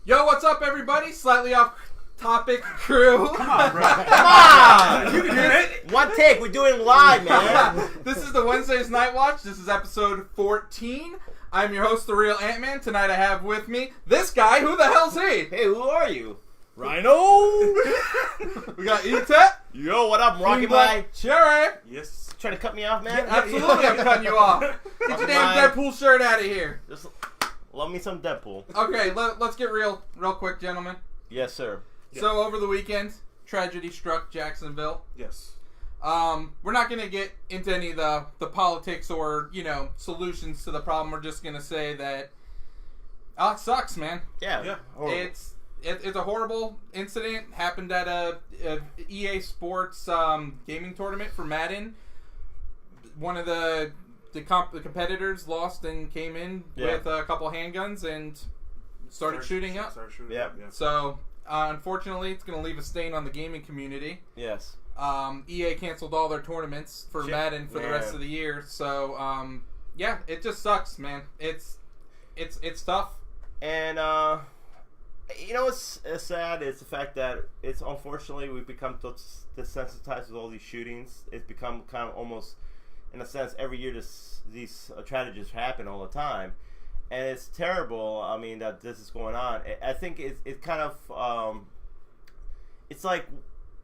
Yo, what's up, everybody? Slightly off topic crew. Come on, bro. Come on! You can do it. One take. We're doing it live, man. This is the Wednesday's Night Watch. This is episode 14. I'm your host, The Real Ant-Man. Tonight I have with me this guy. Who the hell's he? Hey, who are you? Rhino! We got E-Tech. Yo, what up, Rocky Black Boy? Cherry. Yes. Trying to cut me off, man? Absolutely, I'm cutting you off. Get your Rocky damn Boy. Deadpool shirt out of here. Just love me some Deadpool. Okay, let's get real quick, gentlemen. Yes, sir. So, over the weekend, tragedy struck Jacksonville. Yes. We're not going to get into any of the politics or, solutions to the problem. We're just going to say that it sucks, man. Yeah. It's a horrible incident. Happened at a EA Sports gaming tournament for Madden. One of the competitors lost and came in with a couple handguns and started shooting up. Yeah. So, unfortunately, it's going to leave a stain on the gaming community. Yes. EA canceled all their tournaments for Madden for the rest of the year. So, it just sucks, man. It's tough. And, what's sad is the fact that it's unfortunately we've become desensitized with all these shootings. It's become kind of almost, in a sense, every year these tragedies happen all the time. And it's terrible, I mean, that this is going on. I think it's kind of, it's like,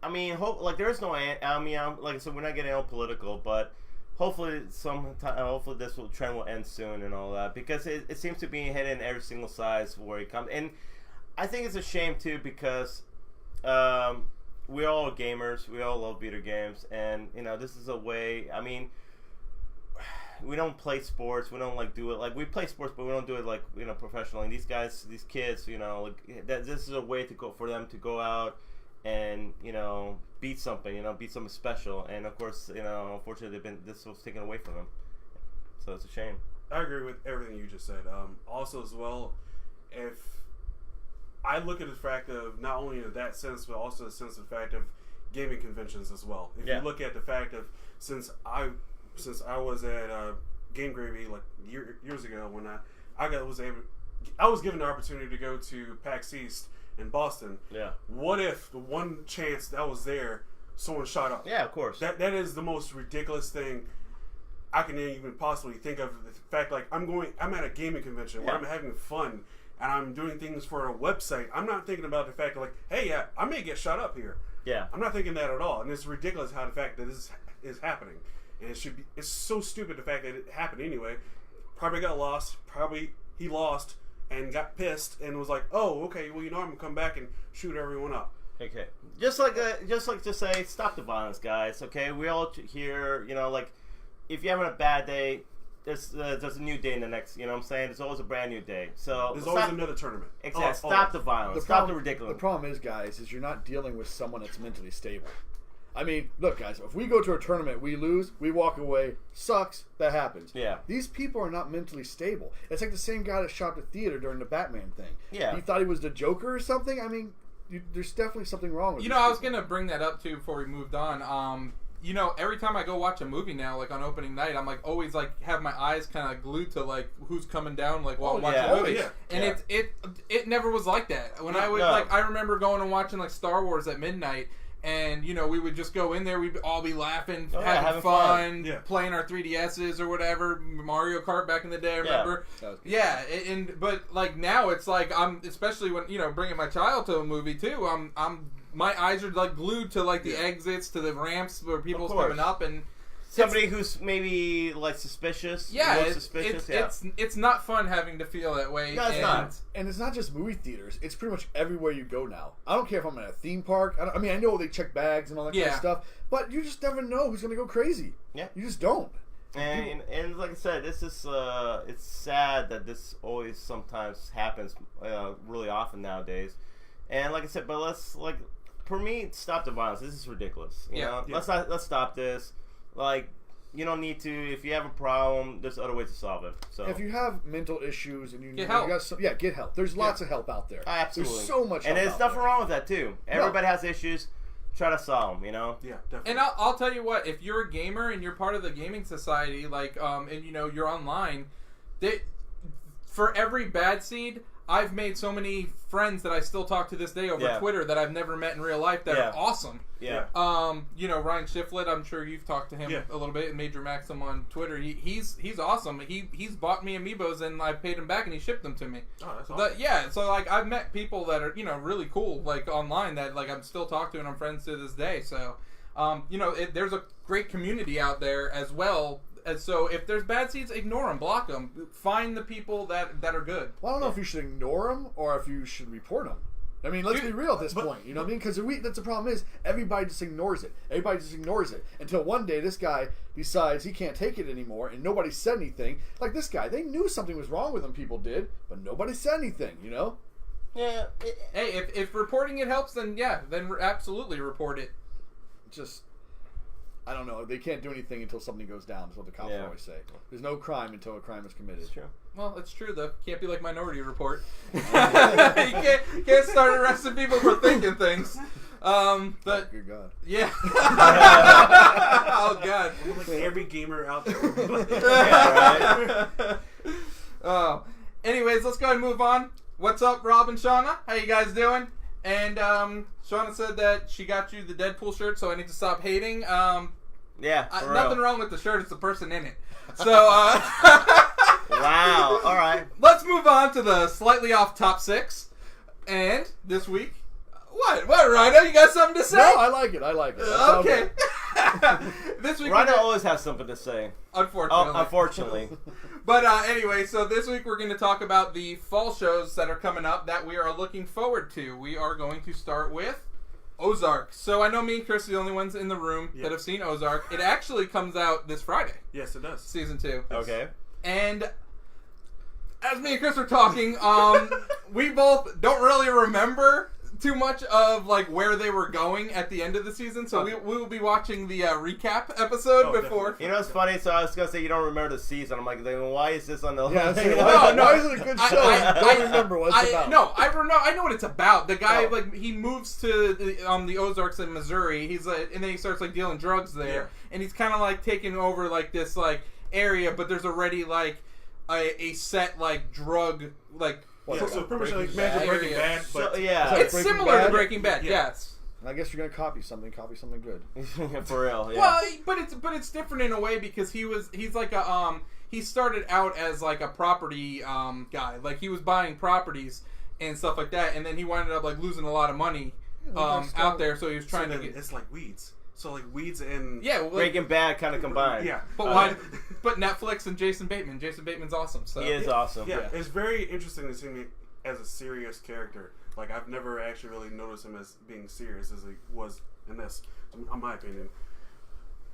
I mean, there's no, like I said, we're not getting all political, but hopefully this trend will end soon and all that, because it seems to be heading every single size where it comes. And I think it's a shame too, because we're all gamers, we all love video games, and this is a way. I mean, we don't play sports, we don't do it we play sports, but we don't do it professionally. And these kids, this is a way for them to go out and beat something, beat something special. And of course, unfortunately, this was taken away from them, so it's a shame. I agree with everything you just said. Also, as well, if I look at the fact of not only in that sense, but also the sense of the fact of gaming conventions as well. If you look at the fact of since I was at Game Gravy years ago, when I was given the opportunity to go to PAX East in Boston. Yeah. What if the one chance that was there, someone shot up? Yeah, of course. That is the most ridiculous thing I can even possibly think of. The fact, I'm at a gaming convention where I'm having fun and I'm doing things for a website. I'm not thinking about the fact of hey, I may get shot up here. Yeah. I'm not thinking that at all. And it's ridiculous how the fact that this is happening. And it's so stupid the fact that it happened anyway. Probably got lost. Probably he lost and got pissed and was like, oh, okay, well, I'm going to come back and shoot everyone up. Okay. Just like to say, stop the violence, guys, okay? We all here, if you're having a bad day, there's a new day in the next, what I'm saying? There's always a brand new day. So there's always another tournament. Exactly. Stop the violence. Stop the ridiculous. The problem is, guys, is you're not dealing with someone that's mentally stable. I mean, look, guys, if we go to a tournament, we lose, we walk away, sucks, that happens. Yeah. These people are not mentally stable. It's like the same guy that shot the theater during the Batman thing. Yeah. He thought he was the Joker or something? I mean, there's definitely something wrong with I was going to bring that up, too, before we moved on. Every time I go watch a movie now, on opening night, I'm, always, have my eyes kind of glued to, who's coming down, while watching the movie. Yeah. And it never was like that. When I would, I remember going and watching, Star Wars at midnight. And, we would just go in there. We'd all be laughing, having fun, playing our 3DSs or whatever. Mario Kart back in the day, I remember. Yeah. But now it's I'm, especially when, bringing my child to a movie too, my eyes are glued to the exits, to the ramps where people's coming up. And somebody who's maybe suspicious. Yeah, it's not fun having to feel that way. No, it's not. And it's not just movie theaters. It's pretty much everywhere you go now. I don't care if I'm at a theme park. I know they check bags and all that kind of stuff, but you just never know who's going to go crazy. Yeah, you just don't. And like I said, this is it's sad that this always sometimes happens really often nowadays. And like I said, but for me, stop the violence. This is ridiculous. Let's stop this. You don't need to. If you have a problem, there's other ways to solve it. So if you have mental issues and get help, get help. There's lots of help out there. Absolutely, there's so much. And help there's nothing wrong with that too. Everybody has issues. Try to solve them. Yeah, definitely. And I'll tell you what. If you're a gamer and you're part of the gaming society, and you're online, for every bad seed, I've made so many friends that I still talk to this day over Twitter that I've never met in real life that are awesome. Yeah. You know, Ryan Shiflett, I'm sure you've talked to him a little bit, and Major Maxim on Twitter. He's awesome. He's bought me amiibos and I paid him back and he shipped them to me. Oh, that's awesome. So like I've met people that are, you know, really cool like online that like I'm still talking to and I'm friends to this day. So you know, there's a great community out there as well. And so if there's bad seeds, ignore them, block them. Find the people that are good. Well, I don't know if you should ignore them or if you should report them. I mean, let's be real at this point. You know what I mean? Because that's the problem is everybody just ignores it. Everybody just ignores it until one day this guy decides he can't take it anymore, and nobody said anything. Like this guy, they knew something was wrong with him. People did, but nobody said anything. You know? Yeah. Hey, if reporting it helps, then absolutely report it. Just. I don't know. They can't do anything until something goes down. That's what the cops always say. There's no crime until a crime is committed. It's true. Well, it's true, though. Can't be like Minority Report. You can't start arresting people for thinking things. But good God. Yeah. Oh, God. Like every gamer out there. Oh. Anyways, let's go ahead and move on. What's up, Rob and Shauna? How you guys doing? And Shauna said that she got you the Deadpool shirt, so I need to stop hating. Nothing wrong with the shirt. It's the person in it. So, wow. All right. Let's move on to the slightly off top 6. And this week, what, Rhino? You got something to say? No, I like it. Okay. This week, Rhino always has something to say. Unfortunately. But anyway, so this week we're going to talk about the fall shows that are coming up that we are looking forward to. We are going to start with Ozark. So I know me and Chris are the only ones in the room that have seen Ozark. It actually comes out this Friday. Yes, it does. Season 2. Okay. And as me and Chris were talking, we both don't really remember too much of like where they were going at the end of the season, so we will be watching the recap episode before. Definitely. You know, it's funny. So I was gonna say you don't remember the season. I'm like, why is this on the? Yeah, why is it a good show? I don't remember what it's about. No, I know what it's about. The guy like he moves to the Ozarks in Missouri. He's like, and then he starts like dealing drugs there, and he's kind of like taking over like this like area, but there's already like a set like drug like. So pretty much like Breaking Bad, but it's similar to Breaking Bad. Yes. I guess you're gonna copy something good. For real. Yeah. Well, but it's different in a way because he's like a he started out as like a property guy, like he was buying properties and stuff like that, and then he wound up like losing a lot of money out there, so he was trying to get. It's like Weeds. So like Weeds and Breaking Bad kind of combined. Yeah, but why? But Netflix and Jason Bateman. Jason Bateman's awesome. So he is awesome. Yeah, it's very interesting to see me as a serious character. Like I've never actually really noticed him as being serious as he was in this. In my opinion,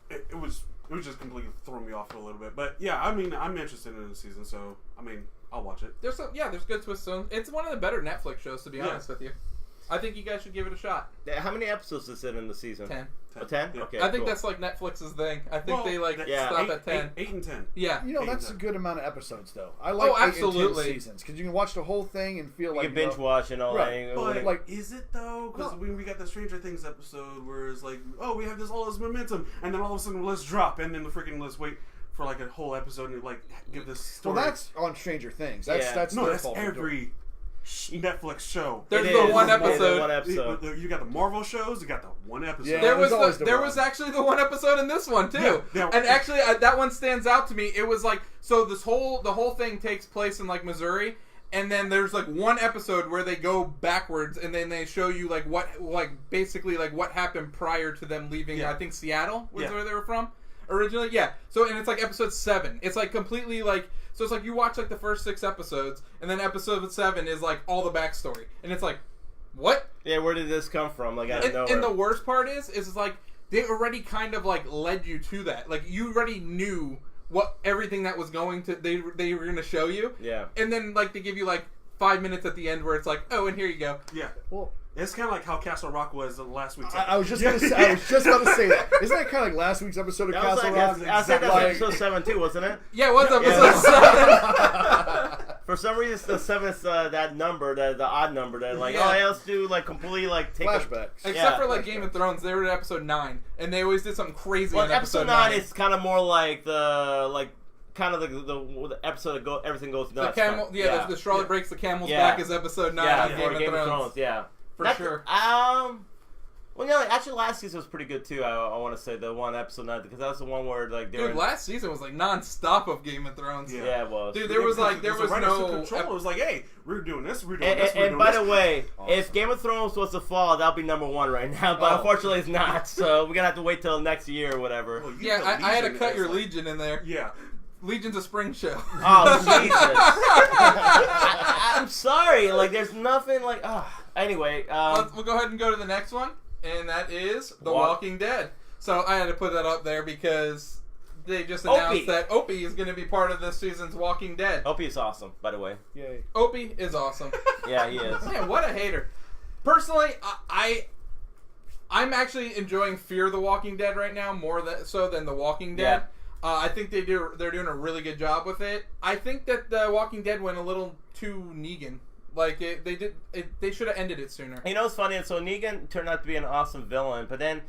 it was just completely throwing me off a little bit. But yeah, I mean, I'm interested in the season, so I mean, I'll watch it. There's good twists. It's one of the better Netflix shows, to be honest with you. I think you guys should give it a shot. How many episodes is it in the season? 10. 10? Yeah. Okay, I think that's like Netflix's thing. I think they like stop at 10. 8 and 10. Yeah. You know, that's a good amount of episodes, though. I like 8 absolutely. and 10 seasons because you can watch the whole thing and feel like you can binge watch and all that. But like, is it though? Because we got the Stranger Things episode where it's like, oh, we have all this momentum, and then all of a sudden let's drop, and then let's wait for like a whole episode and like give this story. Well, that's on Stranger Things. That's every Netflix show. There's the one episode. You got the Marvel shows. You got the one episode. Yeah, there was actually the one episode in this one too. Yeah. And actually, that one stands out to me. It was like the whole thing takes place in like Missouri, and then there's like one episode where they go backwards, and then they show you like what basically what happened prior to them leaving. I think Seattle was where they were from originally. Yeah. So and it's like episode 7. It's like completely like. So it's like you watch like the first 6 episodes, and then episode 7 is like all the backstory, and it's like, what? Yeah, where did this come from? Like, I don't know. And the worst part is like they already kind of like led you to that. Like you already knew what everything that was going to they were going to show you. Yeah. And then like they give you like 5 minutes at the end where it's like, oh, and here you go. Yeah. Well. It's kind of like how Castle Rock was last week's episode. I was just about to say that. Isn't that kind of like last week's episode of Castle Rock? I said that was episode 7 too, wasn't it? Yeah, it was episode 7. For some reason, the 7 is that number, the odd number. That like, let's do like completely like take flashbacks. Except for like Game of Thrones, they were at episode 9, and they always did something crazy. Well, in episode 9 is kind of more like the kind of the episode that everything goes nuts. The straw that breaks the camel's back is episode 9 on Game of Thrones. Yeah, for sure. Well, no, actually, last season was pretty good too. I want to say the one episode 9 because that was the one where last season was like non-stop of Game of Thrones. Yeah, it was. Dude, there was no control. It was like, hey, we're doing this, we're doing this. And by the way, if Game of Thrones was to fall, that'll be number 1 right now. But unfortunately, it's not. So we're gonna have to wait till next year or whatever. Well, I had to cut your Legion in there. Yeah. Legion's a spring show. Oh, Jesus. I'm sorry. Like, there's nothing like... Anyway. We'll go ahead and go to the next one, and that is The Walking Dead. So I had to put that up there because they just announced that Opie is going to be part of this season's Walking Dead. Opie is awesome, by the way. Yay. Opie is awesome. Yeah, he is. Man, what a hater. Personally, I'm actually enjoying Fear the Walking Dead right now more so than The Walking Dead. Yeah. I think they're doing a really good job with it. I think that The Walking Dead went a little too Negan. Like they should have ended it sooner. You know what's funny? So Negan turned out to be an awesome villain, but then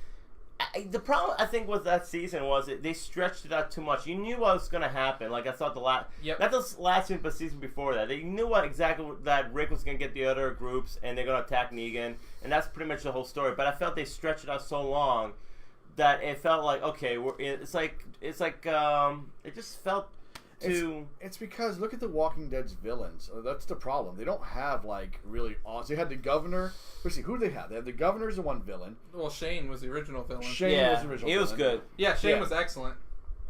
the problem I think with that season was they stretched it out too much. You knew what was going to happen. Like I thought not the last season, but season before that. They knew that Rick was going to get the other groups and they're going to attack Negan, and that's pretty much the whole story. But I felt they stretched it out so long that it felt like it just felt too. It's because look at the Walking Dead's villains. That's the problem. They don't have like really awesome. They had the governor. Let's see, who do they have? They have the governor as the one villain. Well, Shane was the original villain. Shane was the original. He was good. Yeah, Shane was excellent.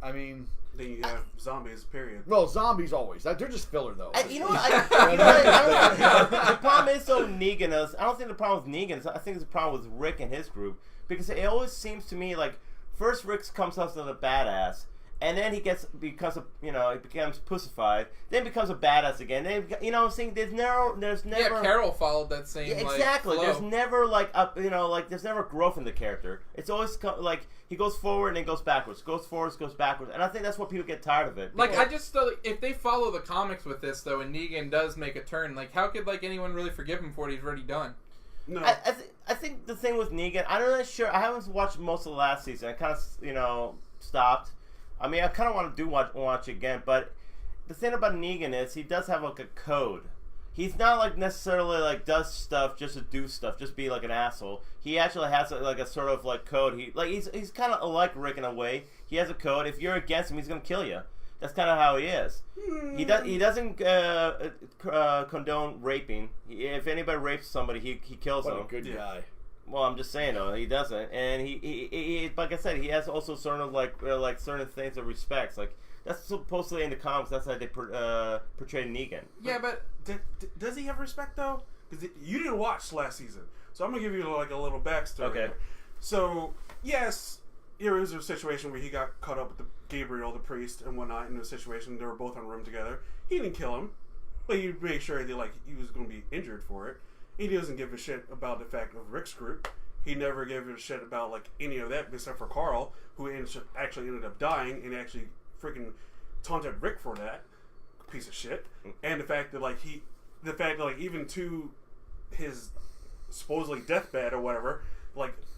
I mean. Then you have zombies, period. Well, zombies always. They're just filler, though. You know what? The problem is, though, Negan is... I don't think the problem with Negan is... I think it's the problem with Rick and his group. Because it always seems to me like... First, Rick comes out as a badass. And then he becomes pussified. Then becomes a badass again. Then, you know what I'm saying? There's never... Yeah, Carol followed that same, exactly. Flow. There's never, there's never growth in the character. It's always, he goes forward and then goes backwards. Goes forwards, goes backwards. And I think that's what people get tired of it. If they follow the comics with this, though, and Negan does make a turn, how could, anyone really forgive him for what he's already done? No. I think the thing with Negan, I'm not really sure. I haven't watched most of the last season. I kind of, stopped. I mean, I kind of want to watch again, but the thing about Negan is he does have a code. He's not necessarily does stuff just to do stuff, just be an asshole. He actually has a sort of code. He's kind of like Rick in a way. He has a code. If you're against him, he's gonna kill you. That's kind of how he is. He doesn't condone raping. If anybody rapes somebody, he kills them. What a good guy. Well, I'm just saying though, he doesn't, and he like I said, he has also sort of certain things that respects. That's supposedly in the comics. That's how they portray Negan. Yeah, but does he have respect though? Because you didn't watch last season, so I'm gonna give you a little backstory. Okay. So yes, there was a situation where he got caught up with Gabriel, the priest, and whatnot. In a situation, they were both in a room together. He didn't kill him, but he made sure that he was going to be injured for it. He doesn't give a shit about the fact of Rick's group. He never gave a shit about any of that except for Carl, who actually ended up dying and actually freaking taunted Rick for that piece of shit. And the fact that even to his supposedly deathbed or whatever,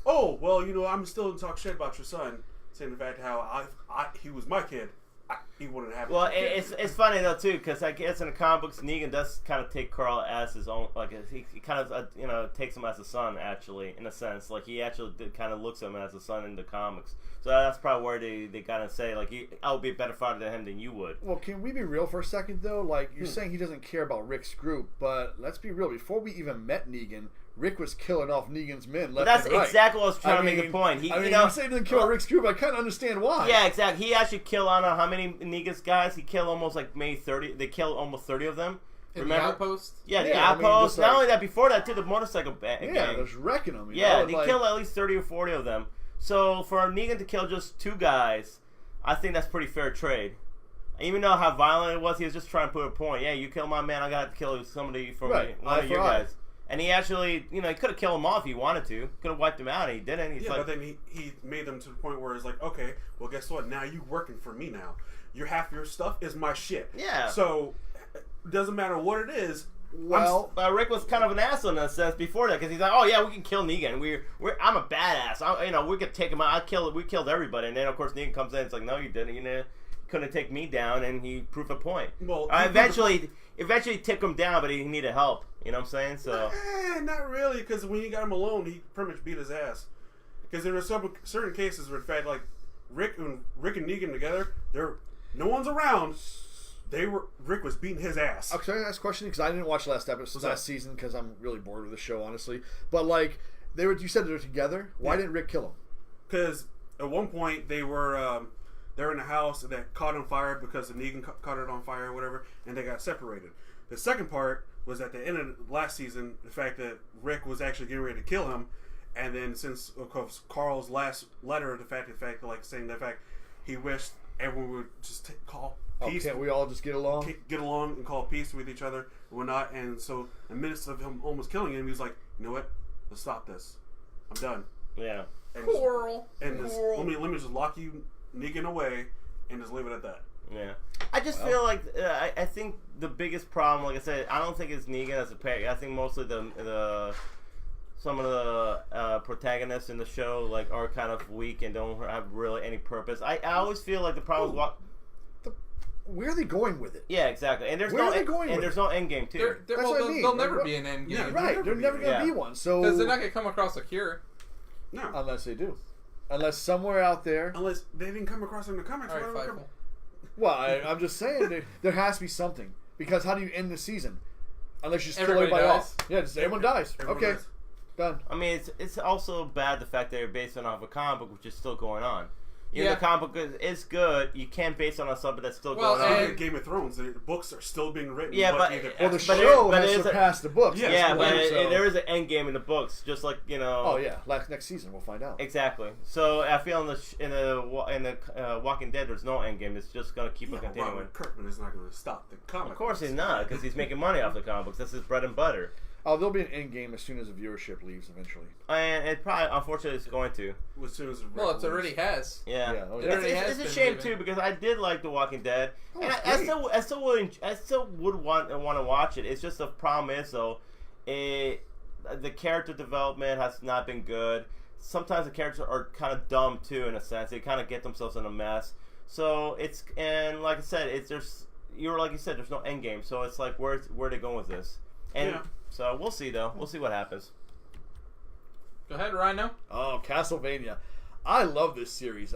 oh well, I'm still gonna talk shit about your son, saying the fact how he was my kid. He wouldn't have. Well, it's funny though too, because I guess in the comic books, Negan does kind of take Carl as his own. He kind of takes him as a son, actually, in a sense. He actually kind of looks at him as a son in the comics. So that's probably where they kind of say I would be a better father to him than you would. Well, can we be real for a second though? You're saying he doesn't care about Rick's group, but let's be real. Before we even met Negan, Rick was killing off Negan's men left and right. That's exactly what I was trying to make the point. You say he didn't kill Rick's group, I kind of understand why. Yeah, exactly. He actually killed, I don't know how many Negan's guys. He killed almost maybe 30. They killed almost 30 of them. Remember? The outpost? Yeah, the outpost. Not only that, before that, too, the motorcycle gang. Yeah, there's wrecking them. They killed at least 30 or 40 of them. So for Negan to kill just 2 guys, I think that's pretty fair trade. Even though how violent it was, he was just trying to put a point. Yeah, you kill my man, I got to kill somebody from one of your guys. And he actually, he could have killed him off if he wanted to. Could have wiped him out, and he didn't. But then he made them to the point where it's okay, well, guess what? Now you working for me now. Half your stuff is my shit. Yeah. So, it doesn't matter what it is. Well, Rick was kind of an asshole in a sense before that, because he's like, oh, yeah, we can kill Negan. I'm a badass. We could take him out. We killed everybody. And then, of course, Negan comes in and it's like, no, you didn't. couldn't take me down, and he proved a point. Well, eventually took him down, but he needed help. You know what I'm saying? So not really, because when you got him alone, he pretty much beat his ass. Because there were some certain cases where, in fact, like Rick and Negan together, no one's around. Rick was beating his ass. Okay, can I ask a question? Because I didn't watch last season because I'm really bored with the show, honestly. But like, you said they were together. Why didn't Rick kill him? Because at one point they were in a house that caught on fire because the Negan caught it on fire or whatever, and they got separated. The second part was at the end of last season, the fact that Rick was actually getting ready to kill him, and then since of course Carl's last letter, the fact like saying the fact he wished everyone would just call peace. Can't we all just get along? Get along and call peace with each other and whatnot. And so, in the midst of him almost killing him, he was like, "You know what? Let's stop this. I'm done." Yeah. Coral. And let me just lock you, Negan, away, and just leave it at that. Yeah. I just feel like I think the biggest problem, like I said, I don't think it's Negan as a pair. I think mostly some of the protagonists in the show like are kind of weak and don't have really any purpose. I always feel like the problem is where are they going with it? Yeah, exactly. And there's there's no end game too. There'll never be an end game. Yeah, right. There's never going to be one. So because they're not going to come across a cure. No, unless they do. Unless somewhere out there. Unless they didn't come across it in the comics. All right, well, I'm just saying there has to be something, because how do you end the season unless you just kill everybody off? Yeah, everyone dies. Okay, done. I mean, it's also bad the fact that you're based on a comic book which is still going on. The comic book is good. You can't base it on something that's still going on. And Game of Thrones, the books are still being written. Yeah, the show has surpassed the books. Yeah, there is an end game in the books, just like Oh yeah, next season we'll find out. Exactly. So I feel in the Walking Dead, there's no end game. It's just gonna keep it continuing. Robert Kirkman is not going to stop the comic. Of course he's not, because he's making money off the comic books. That's his bread and butter. Oh, there'll be an end game as soon as the viewership leaves eventually. And it probably, unfortunately, it's going to. As soon as it already has. Yeah. Oh, yeah. It's a shame too, because I did like The Walking Dead, and I still would want to watch it. It's just the problem is though, the character development has not been good. Sometimes the characters are kind of dumb too, in a sense. They kind of get themselves in a mess. So like I said, there's no end game. So it's like where are they going with this? And so we'll see though. We'll see what happens. Go ahead, Rhino. Oh, Castlevania. I love this series.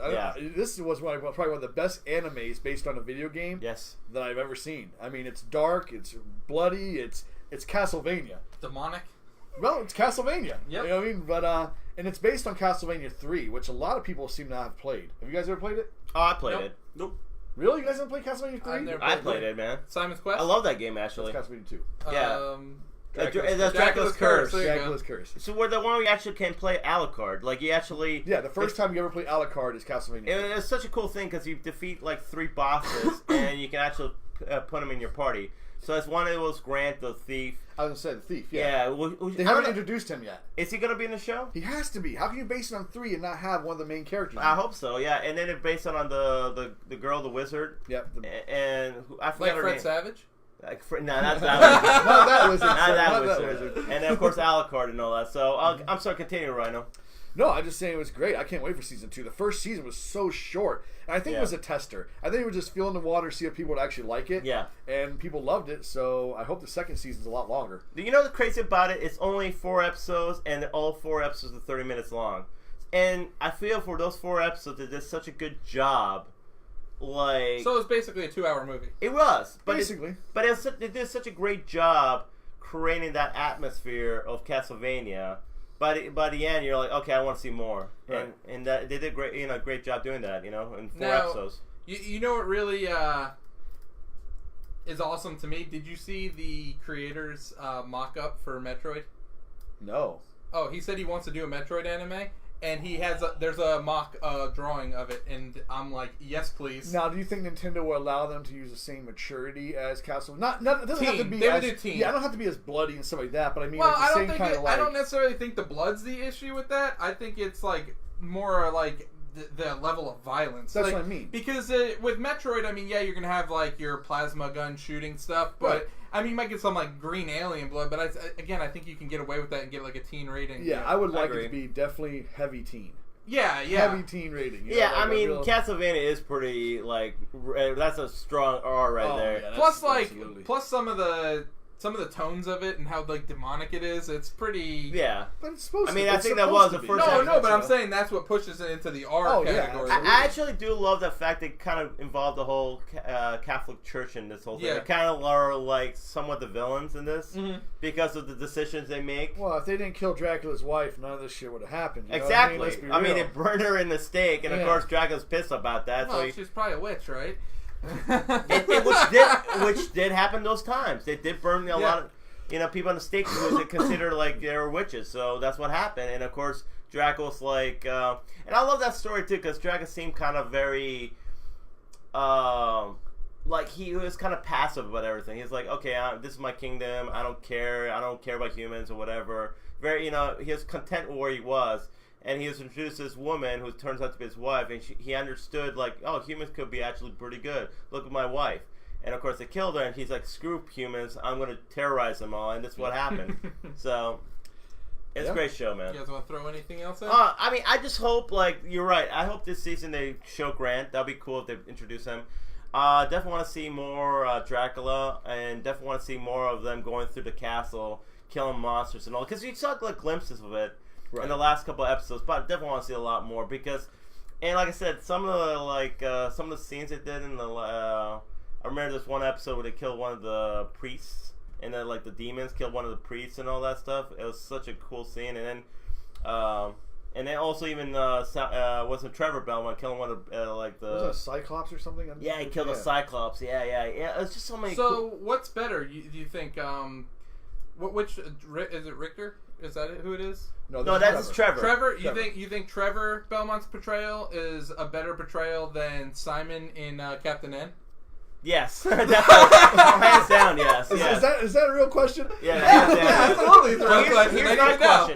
This was probably one of the best animes based on a video game that I've ever seen. I mean, it's dark, it's bloody, it's Castlevania. Demonic? Well, it's Castlevania. Yep. You know what I mean? But and it's based on Castlevania 3, which a lot of people seem to have played. Have you guys ever played it? Oh, I played it. Nope. Really? You guys haven't played Castlevania 3? I played it, man. Simon's Quest? I love that game, actually. It's Castlevania 2. Yeah. Dracula's Curse. Dracula's Curse. So we're the one where you actually can play a la carte. Like, you actually... Yeah, the first time you ever play a la carte is Castlevania 2. It's such a cool thing, because you defeat, like, 3 bosses, and you can actually put them in your party. So it's one of those Grant, the Thief. I was going to say, the Thief, yeah. They haven't introduced him yet. Is he going to be in the show? He has to be. How can you base it on 3 and not have one of the main characters? I hope so, yeah. And then it's based on the girl, the wizard. Yep. And I forgot her name. Fred Savage? No, not that wizard. Not that wizard. Not that wizard. And then, of course, a la carte and all that. So I'm sorry, continue, Rhino. No, I'm just saying it was great. I can't wait for season 2. The first season was so short. And I think it was a tester. I think it was just feeling the water, see if people would actually like it. Yeah. And people loved it, so I hope the second season's a lot longer. You know what's crazy about it? It's only 4 episodes, and all 4 episodes are 30 minutes long. And I feel for those 4 episodes, they did such a good job. Like, so it's basically a 2-hour movie. It was. But basically. They did such a great job creating that atmosphere of Castlevania. By the end, you're like, okay, I want to see more, right. and they did great job doing that, in 4 episodes. You know what really is awesome to me? Did you see the creator's mock-up for Metroid? No. Oh, he said he wants to do a Metroid anime, and there's a mock drawing of it, and I'm like, yes, please. Now, do you think Nintendo will allow them to use the same maturity as Castlevania? It doesn't have to be they would do teen. Yeah, I don't have to be as bloody and stuff like that, but I mean, well, like the same kind of like... I don't necessarily think the blood's the issue with that. I think it's like more like the level of violence. That's like, what I mean. Because with Metroid, I mean, yeah, you're gonna have like your plasma gun shooting stuff, but right. I mean, you might get some like green alien blood. But I think you can get away with that and get like a teen rating. Yeah, I would like it to be definitely heavy teen. heavy teen rating. You know, yeah, like I mean, Castlevania is pretty like that's a strong R right there. Yeah, plus, like, absolutely. plus some of the tones of it and how like demonic it is. It's pretty. Yeah, but it's supposed. I mean, to, I think that was the first. No, but I'm saying that's what pushes it into the R category. Yeah, I actually do love the fact that it kind of involved the whole Catholic Church in this whole thing. They kind of are like somewhat the villains in this because of the decisions they make. Well, if they didn't kill Dracula's wife, none of this shit would have happened. You Exactly. know what I mean? I mean, they burned her in the stake, and of course, Dracula's pissed about that. Well, so she's probably a witch, right? which did happen those times. They did burn a lot of people on the stake who was considered like they were witches. So that's what happened. And of course, Dracula's like, and I love that story too because Dracula seemed kind of very, like he was kind of passive about everything. He's like, okay, this is my kingdom. I don't care about humans or whatever. Very, he was content with where he was. And he was introduced to this woman who turns out to be his wife, and he understood, like, oh, humans could be actually pretty good. Look at my wife. And, of course, they killed her, and he's like, screw humans. I'm going to terrorize them all, and that's what happened. So, it's a great show, man. You guys want to throw anything else in? I mean, I just hope, like, you're right. I hope this season they show Grant. That'd be cool if they introduce him. Definitely want to see more Dracula, and definitely want to see more of them going through the castle, killing monsters and all. Because you saw, like, glimpses of it. Right. In the last couple of episodes, but I definitely want to see a lot more because, and like I said, some of the scenes they did in the, I remember this one episode where they killed one of the priests, and then like the demons killed one of the priests and all that stuff. It was such a cool scene, and then also even wasn't Trevor Belmont killing one of was it a Cyclops or something? Yeah, he killed a Cyclops. Yeah. It's just so many. So what's better? Do you think? Which is it? Richter? Is that who it is? No, that's Trevor. Trevor, you think Trevor Belmont's portrayal is a better portrayal than Simon in Captain N? Yes, definitely. Hands down, yes. Is that a real question? Yeah, hands down. Absolutely.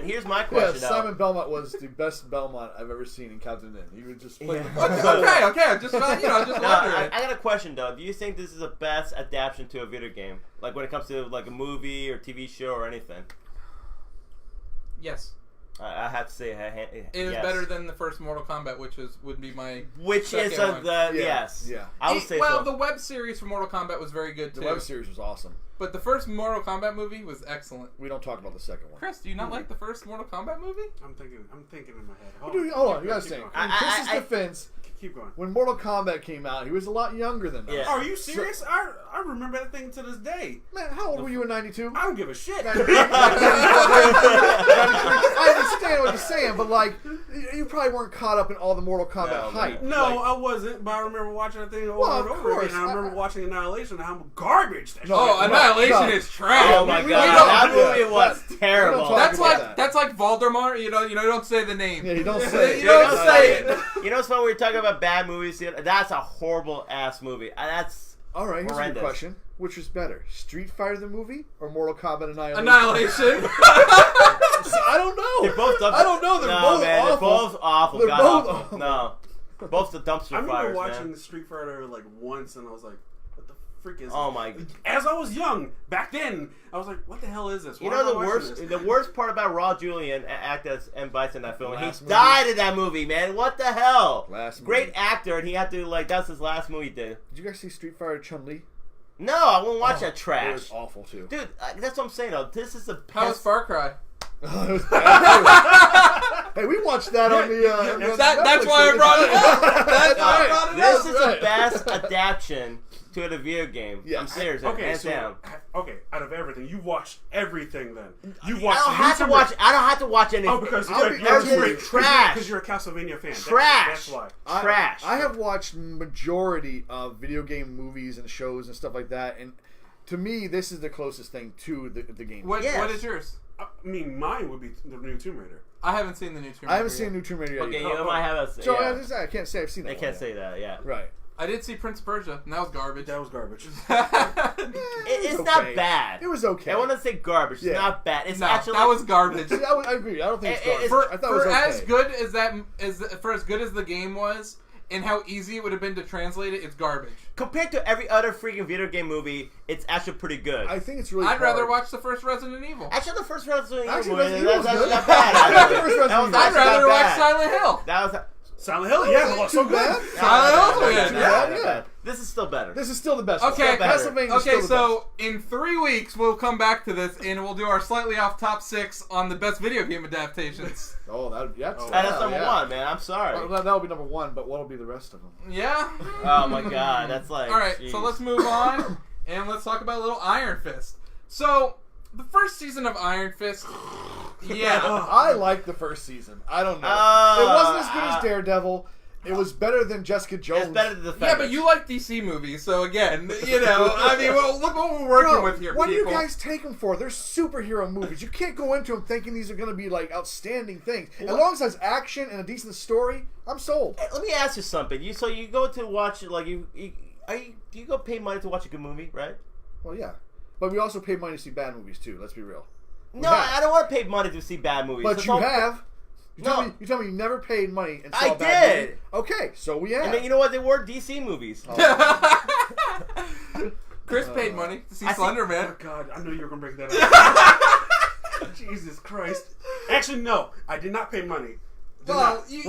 Here's my question. Yeah, Simon Belmont was the best Belmont I've ever seen in Captain N. He would just play. Okay. Just wondering. I got a question though. Do you think this is the best adaptation to a video game? Like when it comes to like a movie or TV show or anything? Yes. I have to say it is better than the first Mortal Kombat, would be my yes. Yeah. I would say so. The web series for Mortal Kombat was very good too. The web series was awesome. But the first Mortal Kombat movie was excellent. We don't talk about the second one. Chris, do you not like the first Mortal Kombat movie? I'm thinking in my head. Hold on, you gotta think. In Chris's defense, keep going. When Mortal Kombat came out, he was a lot younger than us. Yeah. Are you serious? I remember that thing to this day. Man, how old were you in '92? I don't give a shit. I understand what you're saying, but like, you probably weren't caught up in all the Mortal Kombat hype. No, I wasn't. But I remember watching that thing over and over again. And I remember watching Annihilation and how garbage that shit. Annihilation is trash. Oh my god, that movie was terrible. That's like Voldemort. You don't say the name. Yeah, you don't say it. You don't say it. You know what's funny? We're talking about bad movies. That's a horrible ass movie. That's all right. Here's a good question: which was better, Street Fighter the movie or Mortal Kombat Annihilation? I don't know. They're both. I don't know. They're both awful. They're both awful. They're both awful. No, both the dumpster fires. I remember watching the Street Fighter like once, and I was like, "What the frick is?" Oh my! As I was young back then, I was like, "What the hell is this?" You know the worst part about Raw Julian acted as M. Bison in that film. He died in that movie, man. What the hell? Great actor, and he had to that's his last movie he did. Did you guys see Street Fighter Chun-Li? No, I won't watch that trash. It was awful too, dude. That's what I'm saying. Though this is the best. How was Far Cry? It was bad. Hey, we watched that on the. That's why I brought it up. This is the best adaptation to a video game. Yeah. I'm serious. Hands down. Okay, out of everything, you watched everything. Then you watched. I don't have to watch anything. Oh, because you're trash. Because you're a Castlevania fan. Trash. That's why. Trash. I have watched majority of video game movies and shows and stuff like that, and to me, this is the closest thing to the game. What is yours? I mean, mine would be the new Tomb Raider. I haven't seen the new Tomb Raider. I haven't seen the new Tomb Raider yet. Okay, you might have a. So I can't say I've seen that. They can't say that. Yeah. Right. I did see Prince of Persia, and that was garbage. It's not bad. It was okay. I want to say garbage. It's not bad. It's actually that was garbage. I agree. I don't think it's garbage. For as good as the game was, and how easy it would have been to translate it, it's garbage. Compared to every other freaking video game movie, it's actually pretty good. I think it's really I'd rather watch the first Resident Evil. Actually, the first Resident Evil Actually, movie, Resident Evil's that's good. not bad. I'd rather watch Silent Hill. That was... Silent Hill, yeah, looks so good. Silent Hill, yeah. This is still better. This is still the best. Okay, Castlevania. So in 3 weeks we'll come back to this and we'll do our slightly off top 6 on the best video game adaptations. That's number 1, man. I'm sorry. Well, that'll be number 1, but what'll be the rest of them? Yeah. Oh my God, that's like. All right, geez. so let's move on and let's talk about a little Iron Fist. So the first season of Iron Fist. Yeah. I liked the first season. I don't know. It wasn't as good as Daredevil. It was better than Jessica Jones. It's better than the Yeah, but you like DC movies, so again, I mean, well, look what we're working with here, what people. do you guys take them for? They're superhero movies. You can't go into them thinking these are going to be, like, outstanding things. As long as it has action and a decent story, I'm sold. Hey, let me ask you something. So you go to watch, like, do you go pay money to watch a good movie, right? Well, yeah. But we also pay money to see bad movies, too. Let's be real. I don't want to pay money to see bad movies. But you have. You tell me you never paid money and saw I a bad movie? did. Okay, so we have. And then you know what? They were DC movies. Chris paid money to see Slender Man. Oh God, I knew you were gonna break that up. Jesus Christ! Actually, no, I did not pay money. You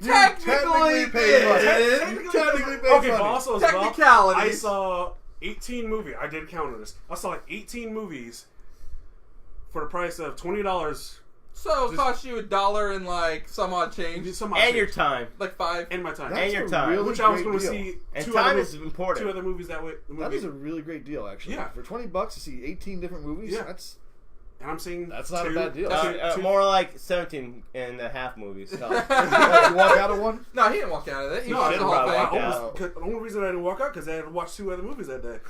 technically paid money. Okay, but also as well, technicalities. I saw 18 movies. I did count this. I saw like 18 movies for the price of $20. So it cost you $1 and like some odd change. And your time. Like $5. And my time. And your time. Really which I was going to see and time is important. 2 other movies that way. That is a really great deal, actually. Yeah. For $20 to see 18 different movies, and I'm seeing that's not a bad deal. More like 17 and a half movies. No. You walk out of one? No, he didn't walk out of it. He No, watched the whole thing. The only reason I didn't walk out because I had to watch 2 other movies that day.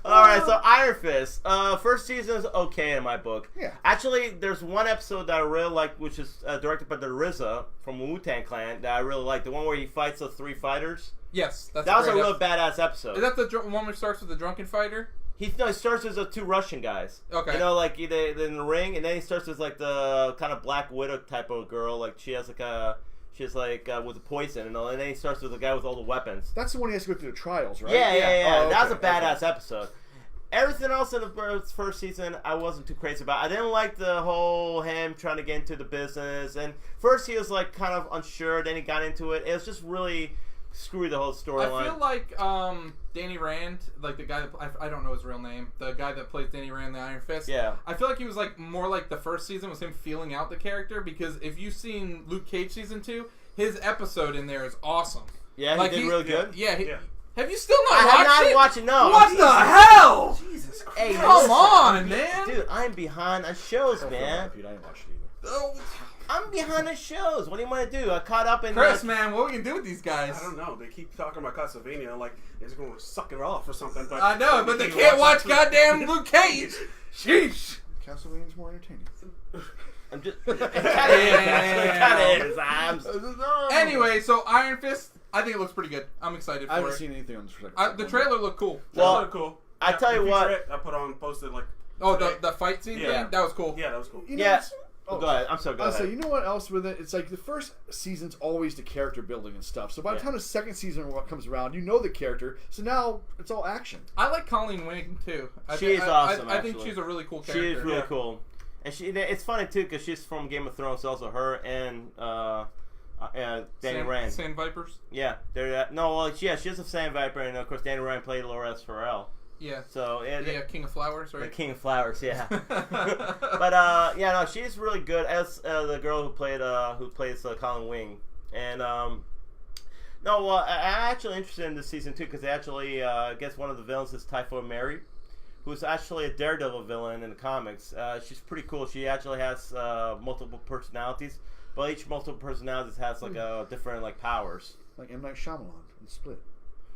Alright, so Iron Fist. First season is okay in my book. Yeah. Actually, there's one episode that I really like, which is directed by the RZA from Wu-Tang Clan, that I really like. The one where he fights the 3 fighters. Yes, that was a real badass episode. Is that the one which starts with the drunken fighter? He starts as the 2 Russian guys. Okay. You know, like they're in the ring, and then he starts as like the kind of Black Widow type of girl. Like she has like with the poison and all, and then he starts with the guy with all the weapons. That's the one he has to go through the trials, right? Yeah. Oh, that was a badass episode. Everything else in the first season, I wasn't too crazy about. I didn't like the whole him trying to get into the business. And first he was like kind of unsure, then he got into it. It was just really screwy, the whole storyline. I feel like Danny Rand, like the guy that I don't know his real name, the guy that plays Danny Rand, the Iron Fist. Yeah. I feel like he was like more like the first season was him feeling out the character, because if you've seen Luke Cage season 2, his episode in there is awesome. Yeah, like he did really good. Yeah. Have you still not I watched it? have not watched it, no. What the hell? Jesus Christ. Hey, come on, man. Dude, I'm behind on shows, man. I didn't watch it either. Oh. I'm behind on shows. What do you want to do? I caught up in... Chris, man, what are we going to do with these guys? I don't know. They keep talking about Castlevania like it's going to suck it off or something. But I know, but they can't watch goddamn Luke Cage. Sheesh. Castlevania's more entertaining. I'm just... It kind of is. Anyway, so Iron Fist, I think it looks pretty good. I'm excited for it. I haven't seen anything on the the trailer looked cool. Well, cool. I tell you what... I posted like... Oh, the fight scene thing? That was cool. Yeah, that was cool. You know, go ahead. I'm sorry, go ahead. So you know what else with it? It's like the first season's always the character building and stuff. So by the time the second season comes around, you know the character. So now it's all action. I like Colleen Wing too. She is awesome. I think she's a really cool character. She is really cool, and it's funny too because she's from Game of Thrones. Also, her and Danny Rand. Sand Vipers. Yeah, they're she is a Sand Viper, and of course Danny Rand played Loras Pharrell. Yeah. So King of Flowers, right? The King of Flowers, yeah. But she's really good as the girl who plays Colin Wing, and I'm actually interested in this season too because actually I guess one of the villains is Typhoid Mary, who's actually a Daredevil villain in the comics. She's pretty cool. She actually has multiple personalities, but each multiple personalities has like different like powers. Like M. Night Shyamalan in Split.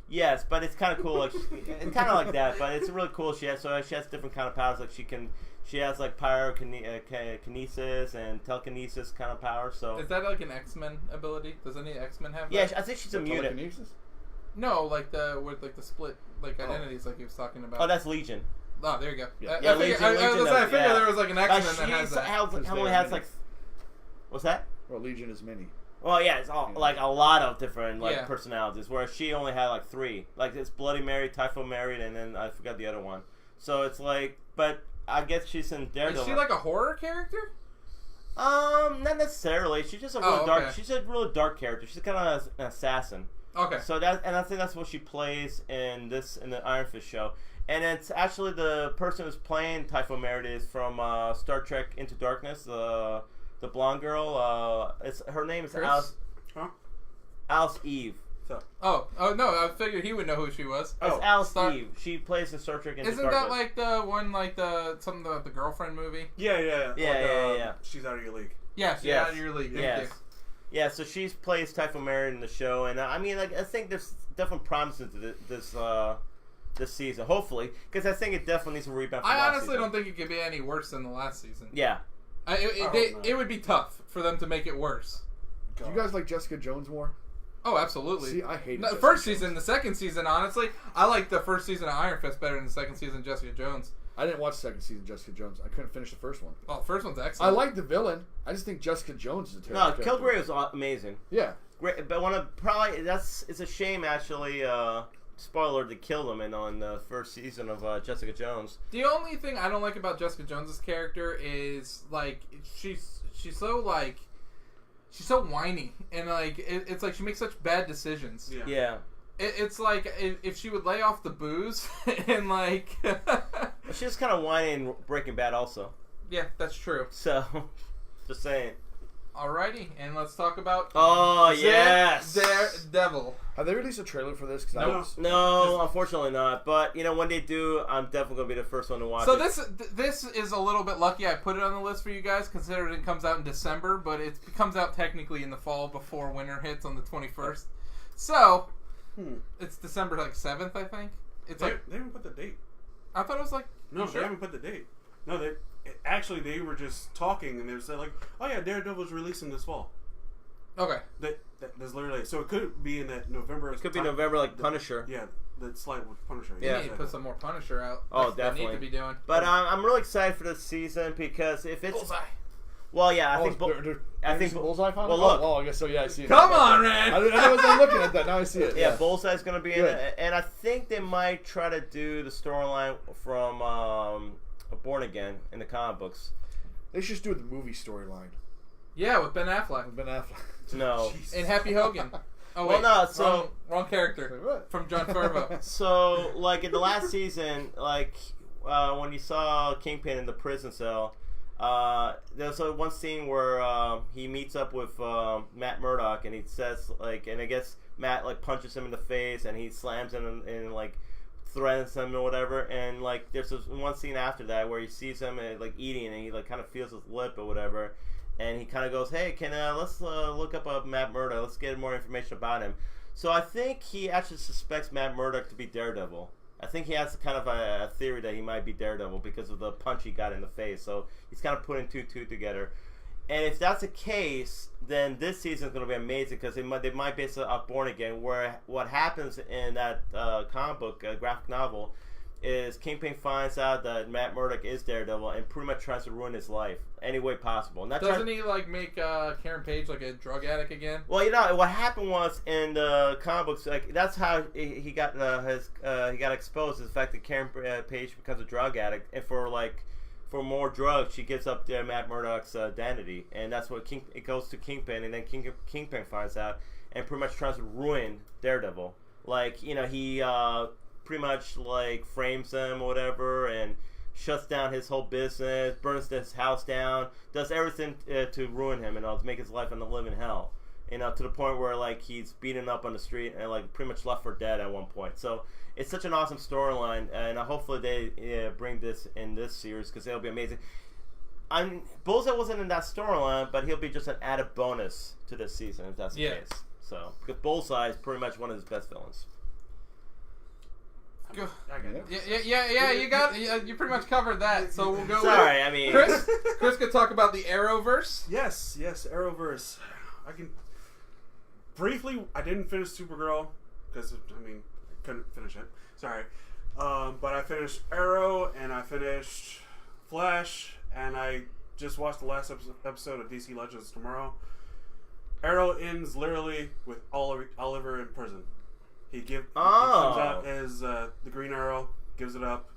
Yes, but it's kind of cool. Like it's kind of like that, but it's really cool. She has different kind of powers. Like she has like pyrokinesis and telekinesis kind of powers. So is that like an X-Men ability? Does any X-Men have that? Yeah, I think she's a mutant. Telekinesis? No, like the split identities like he was talking about. Oh, that's Legion. Oh, there you go. Yeah, I figured there was like an X-Men that has that. How many has like? What's that? Well, Legion is many. Well, yeah, it's all, like a lot of different personalities, whereas she only had like 3. Like it's Bloody Mary, Typhoid Mary, and then I forgot the other one. So it's like, but I guess she's in Daredevil. Is she like a horror character? Not necessarily. She's just a really dark. She's a really dark character. She's kind of an assassin. Okay. So I think that's what she plays in the Iron Fist show. And it's actually the person who's playing Typhoid Mary is from Star Trek Into Darkness. The blonde girl. Her name is Alice. Huh? Alice Eve. Oh no! I figured he would know who she was. It's Alice Eve. She plays in Star Trek Into Darkness. Isn't that like the one like the girlfriend movie? Yeah. She's out of your league. Yeah, she's out of your league. Thank you. Yeah, so she plays Typhoid Mary in the show, and I mean, like, I think there's definitely promises to this season, hopefully, because I think it definitely needs to rebound. I honestly don't think it could be any worse than the last season. Yeah, it would be tough for them to make it worse. Do you guys like Jessica Jones more? Oh, absolutely. See, I hate the first season. The second season, honestly, I like the first season of Iron Fist better than the second season of Jessica Jones. I didn't watch the second season of Jessica Jones. I couldn't finish the first one. Oh, the first one's excellent. I like the villain. I just think Jessica Jones is a terrible character. Kilgrave was amazing. Yeah. Great, but it's a shame, actually, spoiler, they killed him on the first season of Jessica Jones. The only thing I don't like about Jessica Jones's character is, like, she's so whiny, and like it's like she makes such bad decisions. Yeah. It's like if she would lay off the booze and like. She's kind of whiny in Breaking Bad, also. Yeah, that's true. So, just saying. Alrighty, and let's talk about. Oh yes, Daredevil. Have they released a trailer for this? No, unfortunately not. But when they do, I'm definitely gonna be the first one to watch. So this is a little bit lucky. I put it on the list for you guys, considering it comes out in December, but it comes out technically in the fall before winter hits on the 21st. So it's December 7th, I think. It's they haven't put the date. I thought it was no, they haven't put the date. No, they were just talking, and they were saying like, "Oh yeah, Daredevil's releasing this fall." Okay. That's literally so. It could be in that November. It could be November, like Punisher. Yeah, the slight with Punisher. Yeah, you need to put some more Punisher out. Oh, definitely. They need to be doing. But I'm really excited for this season because if it's Bullseye. Well, yeah, I think Bullseye. Well, look. Oh, I guess so. Yeah, I see it. Come on, man. I wasn't looking at that. Now I see it. Yeah, Bullseye's going to be in it, and I think they might try to do the storyline from Born Again in the comic books. They should just do the movie storyline. Yeah, with Ben Affleck. No. And Happy Hogan. Oh, well, wait. no, so... Wrong character. From John Favreau. So, like, in the last season, like, when you saw Kingpin in the prison cell, there's one scene where he meets up with Matt Murdock, and he says, like, and I guess Matt, like, punches him in the face, and he slams him and like, threatens him or whatever, and, like, there's this one scene after that where he sees him, like, eating, and he, like, kind of feels his lip or whatever, and he kind of goes, hey, let's look up Matt Murdock, let's get more information about him. So I think he actually suspects Matt Murdock to be Daredevil. I think he has kind of a theory that he might be Daredevil because of the punch he got in the face. So he's kind of putting two together. And if that's the case, then this season is going to be amazing because they might base it off Born Again, where what happens in that comic book, graphic novel, is Kingpin finds out that Matt Murdock is Daredevil and pretty much tries to ruin his life any way possible. Doesn't he like make Karen Page like a drug addict again? Well, what happened was in the comic books, like that's how he got he got exposed. Is the fact that Karen Page becomes a drug addict, and for more drugs, she gives up Matt Murdock's identity, and that's what it goes to Kingpin, and then Kingpin finds out and pretty much tries to ruin Daredevil. Like he pretty much like frames him or whatever and shuts down his whole business, burns his house down, does everything to ruin him and to make his life a living hell. To the point where like he's beaten up on the street and like pretty much left for dead at one point. So it's such an awesome storyline, and hopefully they bring this in this series because it'll be amazing. Bullseye wasn't in that storyline, but he'll be just an added bonus to this season if that's the case. So because Bullseye is pretty much one of his best villains. Go. Yeah. You pretty much covered that. So we'll go. Sorry, Chris could talk about the Arrowverse. Yes, Arrowverse. I can briefly. I didn't finish Supergirl because I couldn't finish it. Sorry, but I finished Arrow and I finished Flash and I just watched the last episode of DC Legends tomorrow. Arrow ends literally with Oliver in prison. He comes out as the Green Arrow, gives it up,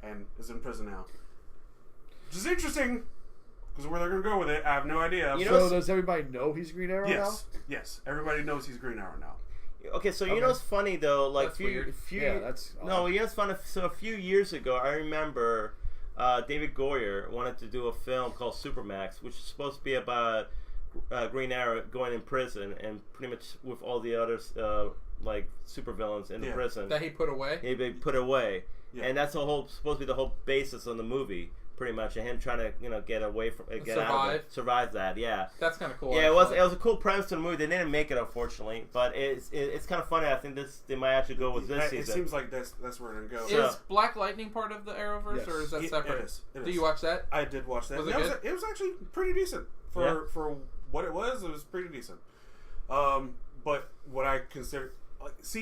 and is in prison now. Which is interesting, because where they're going to go with it, I have no idea. So does everybody know he's Green Arrow now? Yes. Everybody knows he's Green Arrow now. Okay, so you know what's funny though? Like that's weird. That's no, you know what's funny? So a few years ago, I remember David Goyer wanted to do a film called Supermax, which is supposed to be about Green Arrow going in prison and pretty much with all the others like supervillains in the prison that he put away. He put away, and that's supposed to be the whole basis on the movie, pretty much, and him trying to get away from survive that. Yeah, that's kind of cool. Yeah, it was a cool premise to the movie. They didn't make it, unfortunately, but it's kind of funny. I think they might actually go with this season. It seems like that's where they're going to go. Is Black Lightning part of the Arrowverse, or is that separate? It is. Do you watch that? I did watch that. Was it good? It was actually pretty decent for what it was. It was pretty decent. But what I consider, that's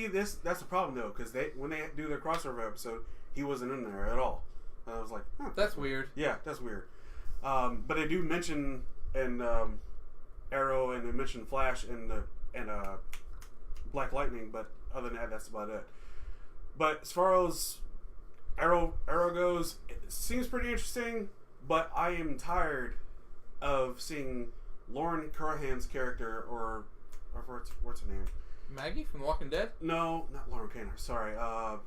the problem though, because when they do their crossover episode, he wasn't in there at all. And I was like, that's weird. Yeah, that's weird. But they do mention in Arrow, and they mention Flash and Black Lightning, but other than that, that's about it. But as far as Arrow goes, it seems pretty interesting, but I am tired of seeing Lauren Carahan's character, or what's her name? Maggie from The Walking Dead? No, not Lauren Canner. Sorry.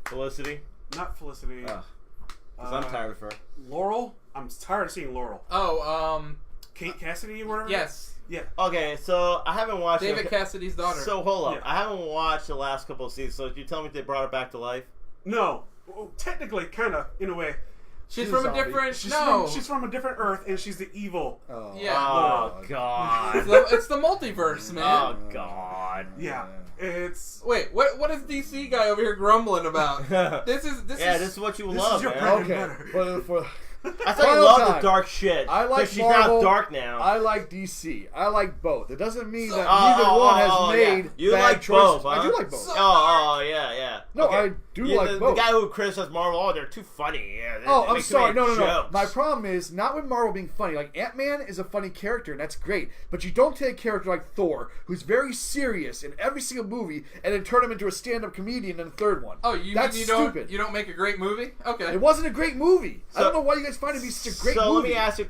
Felicity? Not Felicity. Because I'm tired of her. Laurel? I'm tired of seeing Laurel. Kate Cassidy or whatever? Yes. Yeah. Okay, so I haven't watched... David Cassidy's daughter. So, hold up. Yeah. I haven't watched the last couple of seasons, so you tell me they brought her back to life? No. Well, technically, kind of, in a way. She's from a different... She's from a different Earth, and she's the evil. Oh, yeah. Oh, God. It's the multiverse, man. Oh, God. Yeah. It's... Wait, what is DC guy over here grumbling about? This is what you love, man. Okay. I thought you loved the dark shit. I like she's Marvel. Not dark now. I like DC. I like both. It doesn't mean that neither one has made you bad like choices. Both, huh? I do like both. Yeah. No, okay. I do like both. The guy who criticizes Marvel, they're too funny. Yeah, I'm sorry. No. My problem is not with Marvel being funny. Like, Ant-Man is a funny character, and that's great. But you don't take a character like Thor, who's very serious in every single movie, and then turn him into a stand-up comedian in the third one. Oh, that's stupid. You don't make a great movie? Okay. It wasn't a great movie. So, I don't know why you guys find it to be such a great movie. So let me ask you a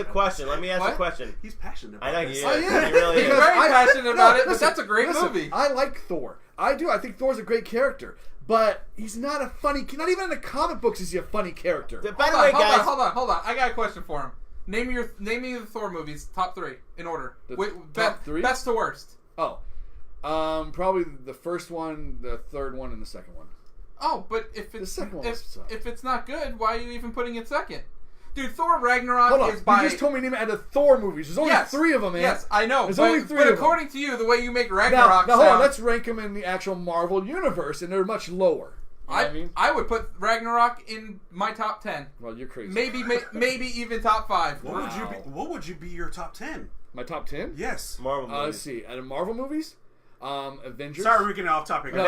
question. Let me ask a question. He's passionate about it. I know this. he is. He really is. He's very passionate about it, but that's a great movie. I like Thor. I do. I think Thor's a great character. But he's not a funny... Not even in the comic books is he a funny character. By the way, guys... Hold on. I got a question for him. Name me the Thor movies, top 3, in order. Top 3? Best to worst. Oh. Probably the first one, the third one, and the second one. Oh, but if it's not good, why are you even putting it second? Dude, Thor Ragnarok is by... You just told me to name it out of Thor movies. There's only 3 of them, man. Yes, I know. There's only 3 of them. But according to you, the way you make Ragnarok now hold on. Let's rank them in the actual Marvel universe, and they're much lower. You know what I mean? I would put Ragnarok in my top 10. Well, you're crazy. Maybe even top 5. What would you be your top 10? My top 10? Yes. Marvel movies. Let's see. Out of Marvel movies? Avengers. Sorry, we're getting off topic. No.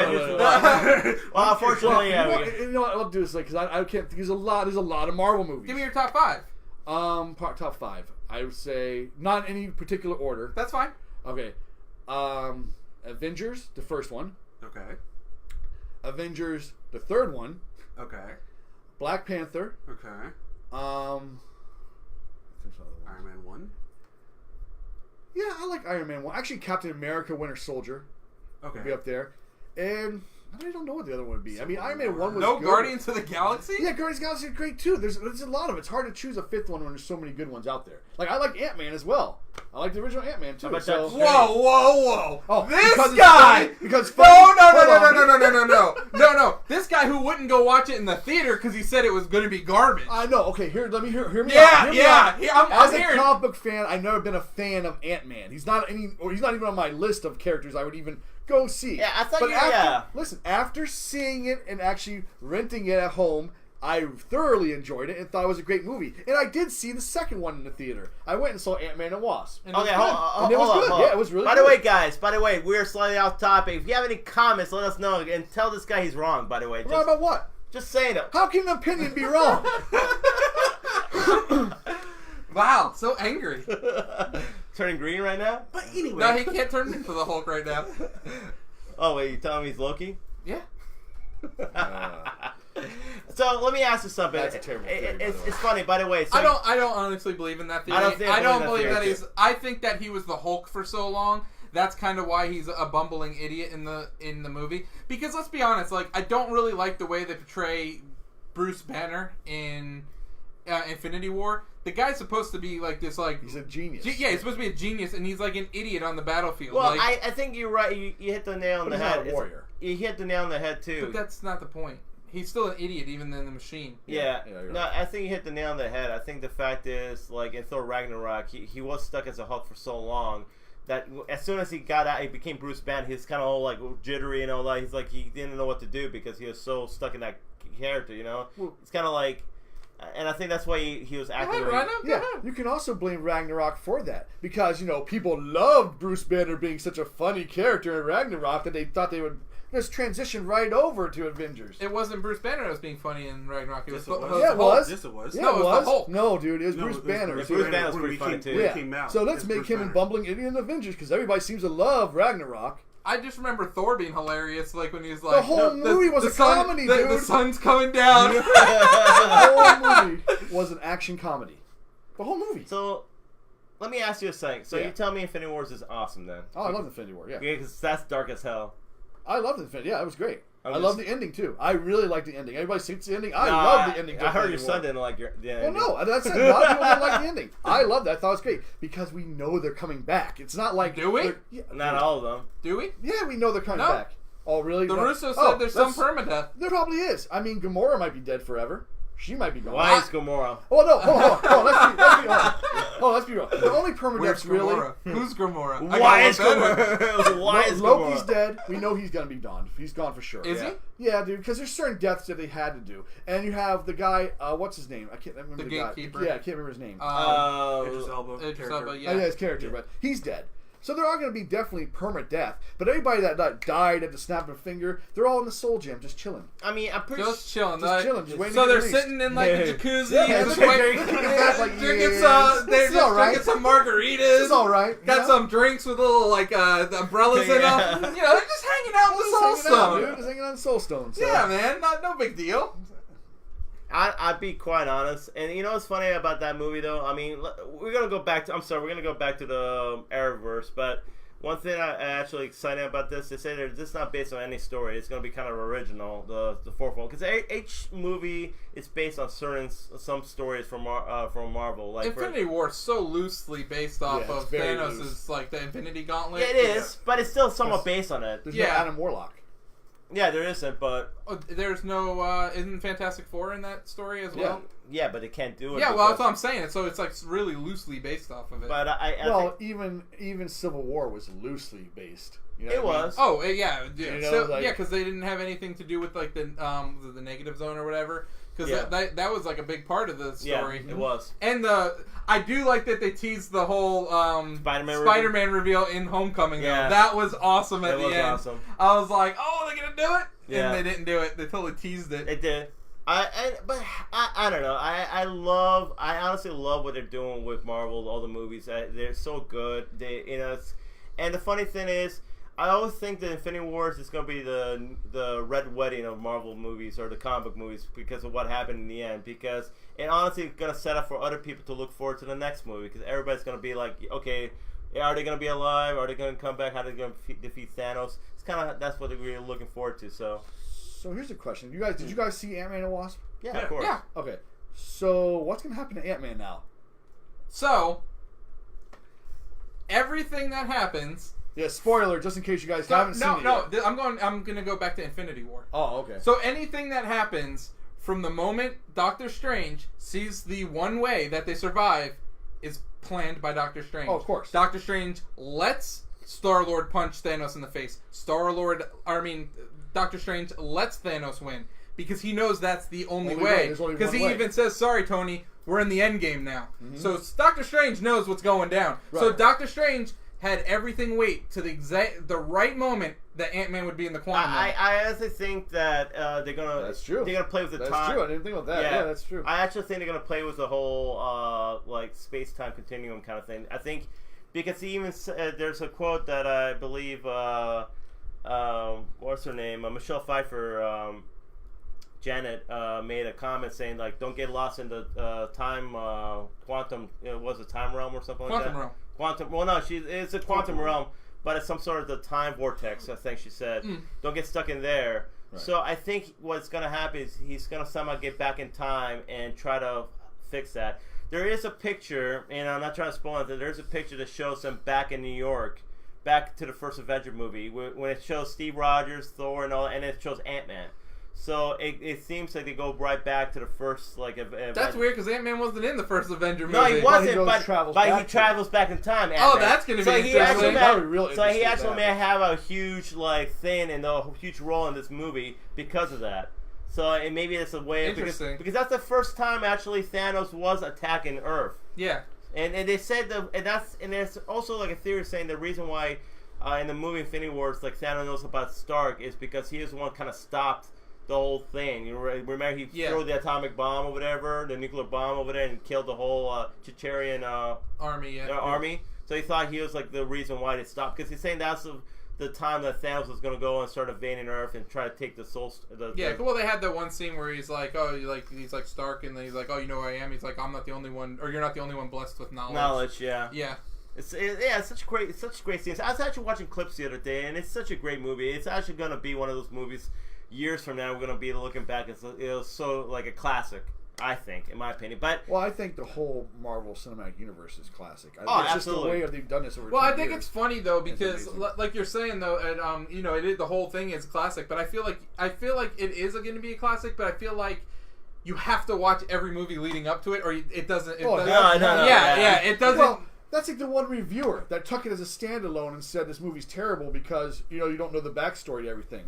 Well, unfortunately, you know what? I'll do this because I can't. There's a lot of Marvel movies. Give me your top 5. Top 5. I would say not in any particular order. That's fine. Okay. Avengers, the first one. Okay. Avengers, the third one. Okay. Black Panther. Okay. Iron Man 1. Yeah, I like Iron Man 1. Actually, Captain America, Winter Soldier. Okay. Would be up there. And I don't know what the other one would be. I mean, Iron Man 1 was good. Guardians of the Galaxy? Yeah, Guardians of the Galaxy is great too. There's a lot of it. It's hard to choose a 5th one when there's so many good ones out there. Like, I like Ant-Man as well. I like the original Ant-Man too. Whoa. Oh, this guy! Because No. This guy who wouldn't go watch it in the theater because he said it was going to be garbage. I know. Okay, let me hear me out. As a comic book fan, I've never been a fan of Ant-Man. He's not even on my list of characters I would even go see. Yeah, I thought Listen, after seeing it and actually renting it at home, I thoroughly enjoyed it and thought it was a great movie. And I did see the second one in the theater. I went and saw Ant-Man and Wasp. And okay, hold on. It was good. Yeah, it was really good. By the way, guys, we're slightly off topic. If you have any comments, let us know. And tell this guy he's wrong, by the way. Wrong about what? Just saying it. How can an opinion be wrong? Wow, so angry. turning green right now? But anyway. No, he can't turn into the Hulk right now. Oh, wait, you telling me he's Loki? Yeah. So let me ask you something. That's a terrible theory, It's funny, by the way. So I don't honestly believe in that theory. I don't believe that he's. I think that he was the Hulk for so long. That's kind of why he's a bumbling idiot in the movie. Because let's be honest, like I don't really like the way they portray Bruce Banner in Infinity War. The guy's supposed to be like this, like he's a genius. Yeah, he's supposed to be a genius, and he's like an idiot on the battlefield. Well, like, I think you're right. You hit the nail on the head. He's not a warrior. You hit the nail on the head too. But that's not the point. He's still an idiot, even in the machine. Yeah. No, right. I think you hit the nail on the head. I think the fact is, like in Thor Ragnarok, he was stuck as a Hulk for so long that as soon as he got out, he became Bruce Banner. He's kind of all like jittery and all that. He's like he didn't know what to do because he was so stuck in that character. You know, it's kind of like. And I think that's why he was acting. Yeah, you can also blame Ragnarok for that because people loved Bruce Banner being such a funny character in Ragnarok that they thought they would just transition right over to Avengers. It wasn't Bruce Banner that was being funny in Ragnarok. It was it was. Yes, it was. Yeah, no, it was. The Hulk. No, dude, it was Bruce Banner. Bruce Banner was pretty funny too. Yeah. So let's make him a bumbling idiot in Avengers because everybody seems to love Ragnarok. I just remember Thor being hilarious, like when he was like, the whole movie was a comedy, dude. The sun's coming down. The whole movie was an action comedy. The whole movie. So, let me ask you a thing. So you tell me Infinity Wars is awesome then? Oh, I love Infinity War. Yeah, because that's dark as hell. I loved Infinity. Yeah, it was great. I love the ending too. I really like the ending. Everybody sees the ending. I love the ending. I heard your son didn't like the ending. Well, no, that's it. A lot of people didn't like the ending. I loved that. I thought it was great because we know they're coming back. It's not like do we? Yeah, not all of them. Do we? Yeah, we know they're coming back. Oh, really? The Russo said there's some permadeath. There probably is. I mean, Gamora might be dead forever. She might be gone. Why is Gamora? Oh no! Let's be real. The only permadeaths really. Who's Gamora? Why is Gamora? Why is Loki's dead. We know he's gonna be gone. He's gone for sure. Is he? Yeah, dude. Because there's certain deaths that they had to do, and you have the guy. What's his name? I can't remember. The gatekeeper. Yeah, I can't remember his name. Idris Elba. Yeah, his character, but he's dead. So there are going to be definitely permadeath, but everybody that died at the snap of a finger, they're all in the soul gem, just chilling. I mean, I'm pretty just chilling. Just chilling, just waiting. So to they're get sitting in like the jacuzzi, just drinking some margaritas. It's all right. Got some drinks with little like the umbrellas in them. They're just hanging out in the Soul Stone. Just hanging out in the Soul Stone. So. Yeah, man, no big deal. I'd be quite honest, and you know what's funny about that movie though? I mean, we're gonna go back to the Arrowverse, but one thing I'm actually excited about this, they say that this is not based on any story. It's going to be kind of original, the fourth one, because each movie is based on some stories from Marvel. Like Infinity War is so loosely based off of Thanos' like the Infinity Gauntlet. Yeah, it is, but it's still somewhat based on it. There's no Adam Warlock. Yeah, there isn't, but there's no isn't Fantastic Four in that story as well? Yeah, but they can't do it. Yeah, well, that's what I'm saying. So it's like really loosely based off of it. But I think even Civil War was loosely based. It was. Oh yeah, yeah. Because they didn't have anything to do with like the negative zone or whatever. Because that was like a big part of the story. Yeah, it was. And I do like that they teased the whole Spider-Man reveal in Homecoming. Yeah. Though. That was awesome at the end. Awesome. I was like, oh, they're gonna do it, yeah. And they didn't do it. They totally teased it. They did. But I don't know. I honestly love what they're doing with Marvel. All the movies, they're so good. And the funny thing is, I always think that Infinity Wars is going to be the red wedding of Marvel movies or the comic book movies because of what happened in the end. Because it honestly is going to set up for other people to look forward to the next movie. Because everybody's going to be like, okay, are they going to be alive? Are they going to come back? How are they going to defeat Thanos? It's kind of that's what we're looking forward to. So here's a question: did you guys see Ant-Man and Wasp? Yeah, of course. Yeah. Okay. So what's going to happen to Ant-Man now? So everything that happens. Yeah, spoiler, just in case you guys haven't seen it yet. I'm gonna go back to Infinity War. Oh, okay. So anything that happens from the moment Doctor Strange sees the one way that they survive is planned by Doctor Strange. Oh, of course. Doctor Strange lets Star-Lord punch Thanos in the face. Doctor Strange lets Thanos win because he knows that's the only way. Because he even says, "Sorry, Tony, we're in the end game now." Mm-hmm. So Doctor Strange knows what's going down. Right. So Doctor Strange had everything wait to the right moment that Ant-Man would be in the quantum realm. I honestly think that they're gonna. That's true. They're gonna play with the time. That's true. I didn't think about that. Yeah, that's true. I actually think they're gonna play with the whole like space-time continuum kind of thing. I think because he even there's a quote that I believe what's her name, Michelle Pfeiffer, Janet made a comment saying like, don't get lost in the time quantum. Was it time realm or something like that? Realm. Quantum. Well, no, it's a quantum realm, but it's some sort of the time vortex. I think she said, don't get stuck in there. Right. So I think what's going to happen is he's going to somehow get back in time and try to fix that. There is a picture, and I'm not trying to spoil it. There's a picture that shows them back in New York, back to the first Avenger movie, when it shows Steve Rogers, Thor, and all, and it shows Ant-Man. So it seems like they go right back to the first That's weird because Ant-Man wasn't in the first Avenger movie. No, he wasn't, he but he travels back in time. Oh, that's going to be interesting. He actually may have a huge thing and a huge role in this movie because of that. So maybe it's a way because that's the first time actually Thanos was attacking Earth. Yeah. And they said and there's also a theory saying the reason why in the movie Infinity Wars Thanos knows about Stark is because he is the one kind of stopped the whole thing. You remember he threw the atomic bomb or whatever, the nuclear bomb over there, and killed the whole Checherian army. Army. So he thought he was the reason why they stopped, because he's saying that's the time that Thanos was going to go and start invading Earth and try to take the soul. Well, they had that one scene where he's like, he's like Stark, and then he's like, oh, you know who I am? He's like, I'm not the only one, or you're not the only one blessed with knowledge. Yeah. It's such great scenes. I was actually watching clips the other day, and it's such a great movie. It's actually going to be one of those movies. Years from now, we're going to be looking back. It was so a classic, I think, in my opinion. But I think the whole Marvel Cinematic Universe is classic. It's absolutely. Just the way they've done this over. Well, I think it's funny though because, like you're saying though, and the whole thing is classic. But I feel like it is going to be a classic. But I feel like you have to watch every movie leading up to it, or it doesn't. No. It doesn't. Well, that's like the one reviewer that took it as a standalone and said this movie's terrible because you don't know the backstory to everything.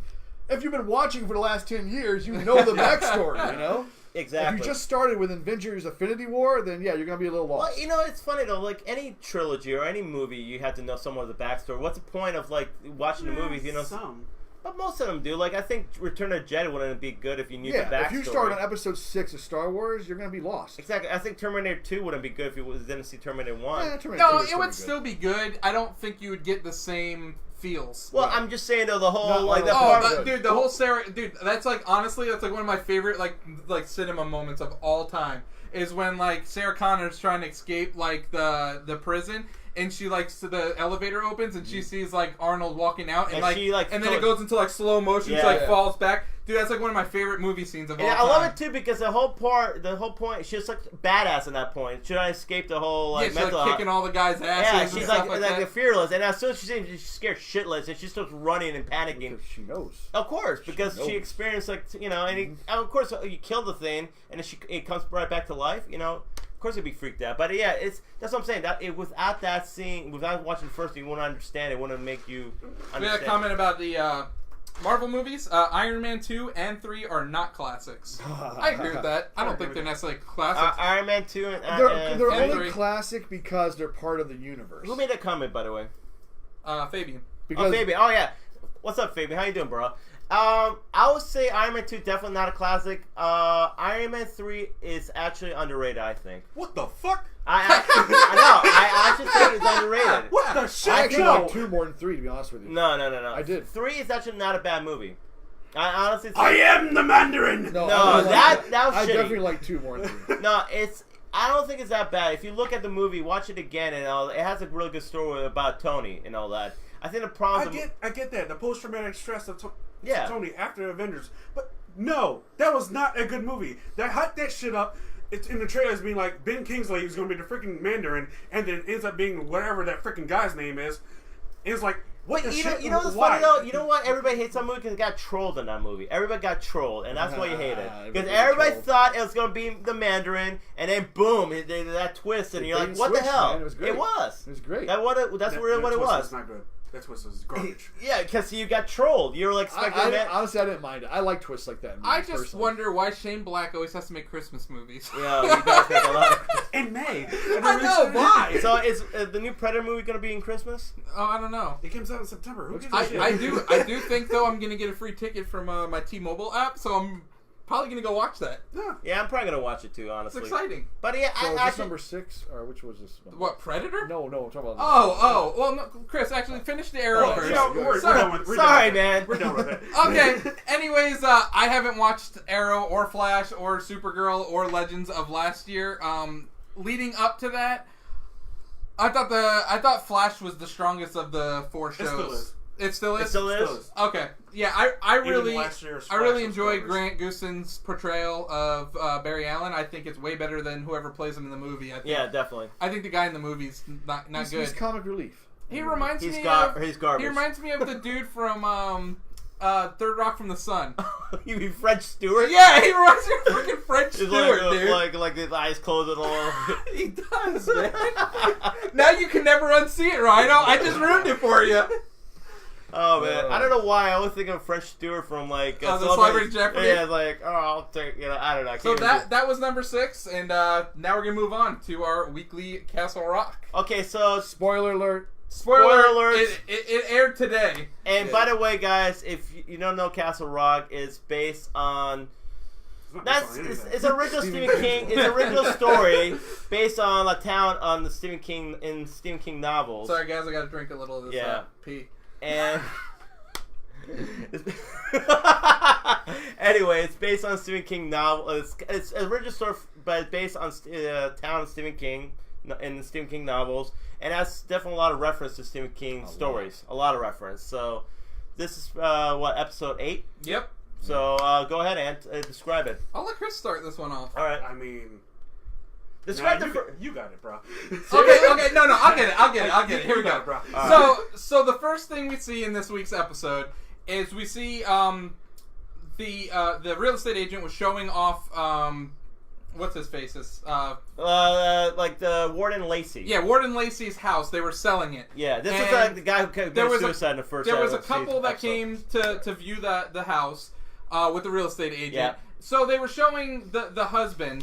If you've been watching for the last 10 years, you know the backstory, Exactly. If you just started with Avengers Infinity War, then you're going to be a little lost. Well, it's funny though, any trilogy or any movie, you have to know somewhat of the backstory. What's the point of watching the movies, Some. But most of them do. I think Return of the Jedi wouldn't be good if you knew the backstory. If you start on episode 6 of Star Wars, you're going to be lost. Exactly. I think Terminator 2 wouldn't be good if you didn't see Terminator 1. It would still be good. I don't think you would get the same feels. Well, I'm just saying though, the whole the whole Sarah, that's honestly, that's one of my favorite cinema moments of all time is when Sarah Connor's trying to escape the prison. And she so the elevator opens and she sees Arnold walking out and then it goes into slow motion. She falls back. Dude, that's one of my favorite movie scenes of all time. I love it too because the whole point, she's badass at that point. Should I escape the whole she's kicking all the guys' asses? Yeah, she's like fearless. And as soon as she's scared shitless, and she starts running and panicking. Because she knows. Of course, because she experienced and of course you kill the thing and then it comes right back to life. Of course, it'd be freaked out, but that's what I'm saying. That without that scene, without watching the first, you wouldn't understand. It wouldn't make you understand. We had a comment about the Marvel movies. Iron Man 2 and 3 are not classics. I agree with that. I don't think they're necessarily classics. Iron Man 2 and they're only classic because they're part of the universe. Who made that comment, by the way? Fabian. Fabian. Oh yeah. What's up, Fabian? How you doing, bro? I would say Iron Man 2 definitely not a classic. Iron Man 3 is actually underrated, I think. What the fuck? I know. I actually think it's underrated. What the shit? I actually like 2 more than 3, to be honest with you. No. I did. 3 is actually not a bad movie. I honestly think... I am the Mandarin! No, that was shitty. I definitely like 2 more than 3. No, I don't think it's that bad. If you look at the movie, watch it again, and it has a really good story about Tony and all that. I think the problem... I get that. The post-traumatic stress of Yeah. Tony after Avengers. But no, that was not a good movie. They hyped that shit up. It's in the trailers being Ben Kingsley is going to be the freaking Mandarin, and then ends up being whatever that freaking guy's name is. And it's what the shit? You know what's funny though? You know what? Everybody hates that movie because it got trolled in that movie. Everybody got trolled, and that's why you hate it. Because everybody thought it was going to be the Mandarin, and then boom, that twist, and you're like, what the hell? Man, it was great. It was. It was great. That's really what it was. It's not good. That twist was garbage. Yeah, because you got trolled. You were expecting that. Honestly, I didn't mind it. I like twists like that. I just wonder why Shane Black always has to make Christmas movies. Yeah, he does make a lot of Christmas. In May. I know, why? So is the new Predator movie going to be in Christmas? Oh, I don't know. It comes out in September. Who gives a I shit? do think though I'm going to get a free ticket from my T-Mobile app, so I'm probably gonna go watch that. Yeah, I'm probably gonna watch it too. Honestly, it's exciting. But yeah, so this number 6, or which was this one? What, Predator? No, I'm talking about. Well, no, Chris, actually finish the Arrowverse. Sorry, man. We're done with it. Okay. Anyways, I haven't watched Arrow or Flash or Supergirl or Legends of last year. Leading up to that, I thought Flash was the strongest of the 4 shows. It still is. It still is. Okay. Yeah, I really enjoyed Grant Gustin's portrayal of Barry Allen. I think it's way better than whoever plays him in the movie. Yeah, definitely. I think the guy in the movie's not good. He's comic relief. He reminds me garbage. He reminds me of the dude from Third Rock from the Sun. You mean French Stewart? Yeah, he reminds me of freaking French Stewart, dude. Like his eyes closed and all. He does, man. Now you can never unsee it, Rhino. I just ruined it for you. Oh man, I don't know why I always think of French Stewart from like the Celebrity Jeopardy. Yeah, like I'll take I don't know. So that was number 6, and now we're gonna move on to our weekly Castle Rock. Okay, so spoiler alert. Spoiler alert! It aired today. And by the way, guys, if you don't know, Castle Rock is based on. It's original Stephen King. It's original story based on a town on the Stephen King novels. Sorry, guys, I gotta drink a little of this pee. And anyway, it's based on Stephen King novel. It's original story, but it's based on town of Stephen King in the Stephen King novels, and that's definitely a lot of reference to Stephen King stories. A lot of reference. So this is episode 8. Yep. So go ahead and describe it. I'll let Chris start this one off. All right. I mean, describe you got it, bro. Okay, no, I'll get it. Here we go, bro. So the first thing we see in this week's episode is we see the real estate agent was showing off what's his face? Like the Warden Lacey. Yeah, Warden Lacey's house. They were selling it. Yeah, this is like the guy who committed suicide in the first. There was a couple that came to view the house with the real estate agent. Yeah. So they were showing the husband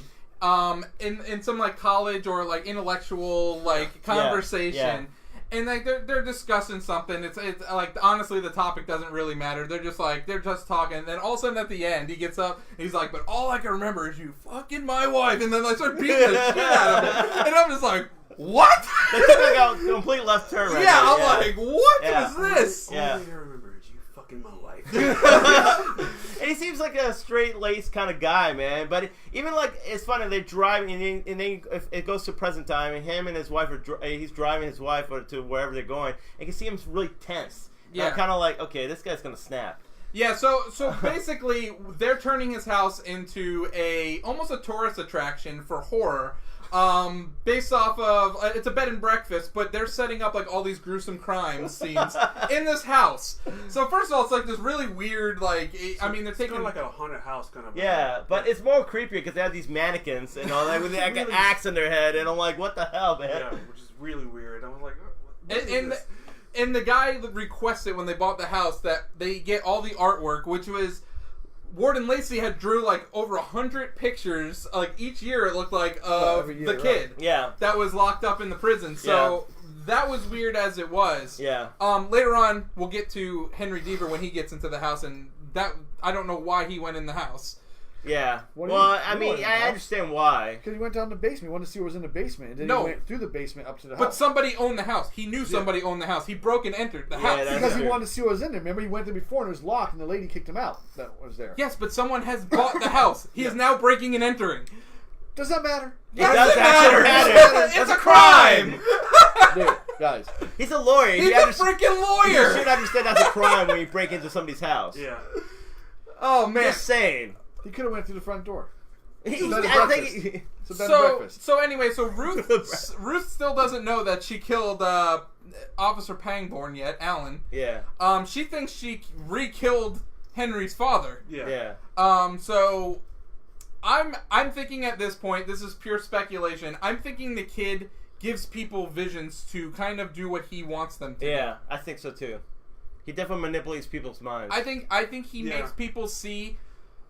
in some like college or like intellectual like conversation. Yeah. And like they're discussing something. It's like honestly the topic doesn't really matter. They're just talking. And then all of a sudden at the end he gets up and he's like, "But all I can remember is you fucking my wife." And then I start beating the shit out of him. And I'm just like, what? They took like a complete left turn. Right yeah, there. I'm like, what was this? Yeah. All I remember is you fucking my wife. And he seems like a straight-laced kind of guy, man. But even like it's funny, they drive and then it goes to present time, and him and his wife he's driving his wife to wherever they're going. And you can see him really tense. Yeah, I'm kind of like, okay, this guy's gonna snap. Yeah, so basically they're turning his house into almost a tourist attraction for horror. Based off of it's a bed and breakfast, but they're setting up like all these gruesome crime scenes in this house. So first of all, it's like this really weird, like they're taking like a haunted house kind of. Yeah, but it's more creepy because they have these mannequins and all that with like an axe in their head, and I'm like, what the hell, man? Yeah, which is really weird. I was like, and the guy requested when they bought the house that they get all the artwork, which was. Warden Lacey had drew like over 100 pictures, like each year it looked like of the kid that was locked up in the prison. So that was weird as it was. Yeah. Later on, we'll get to Henry Deaver when he gets into the house, and that I don't know why he went in the house. Yeah. I understand why. Because he went down the basement. He wanted to see what was in the basement. And then he went through the basement up to the house. But somebody owned the house. He knew somebody owned the house. He broke and entered the house. Because he wanted to see what was in there. Remember, he went there before and it was locked, and the lady kicked him out that was there. Yes, but someone has bought the house. He is now breaking and entering. Does that matter? Yes, it matters. It's a crime. Dude, guys. He's a lawyer. He's a freaking lawyer. You should understand that's a crime when you break into somebody's house. Yeah. Oh, man. Just saying. He could have went through the front door. So anyway, Ruth still doesn't know that she killed Officer Pangborn yet, Alan. Yeah. She thinks she re-killed Henry's father. Yeah. So I'm thinking at this point, this is pure speculation. I'm thinking the kid gives people visions to kind of do what he wants them to. Yeah, I think so too. He definitely manipulates people's minds. I think he makes people see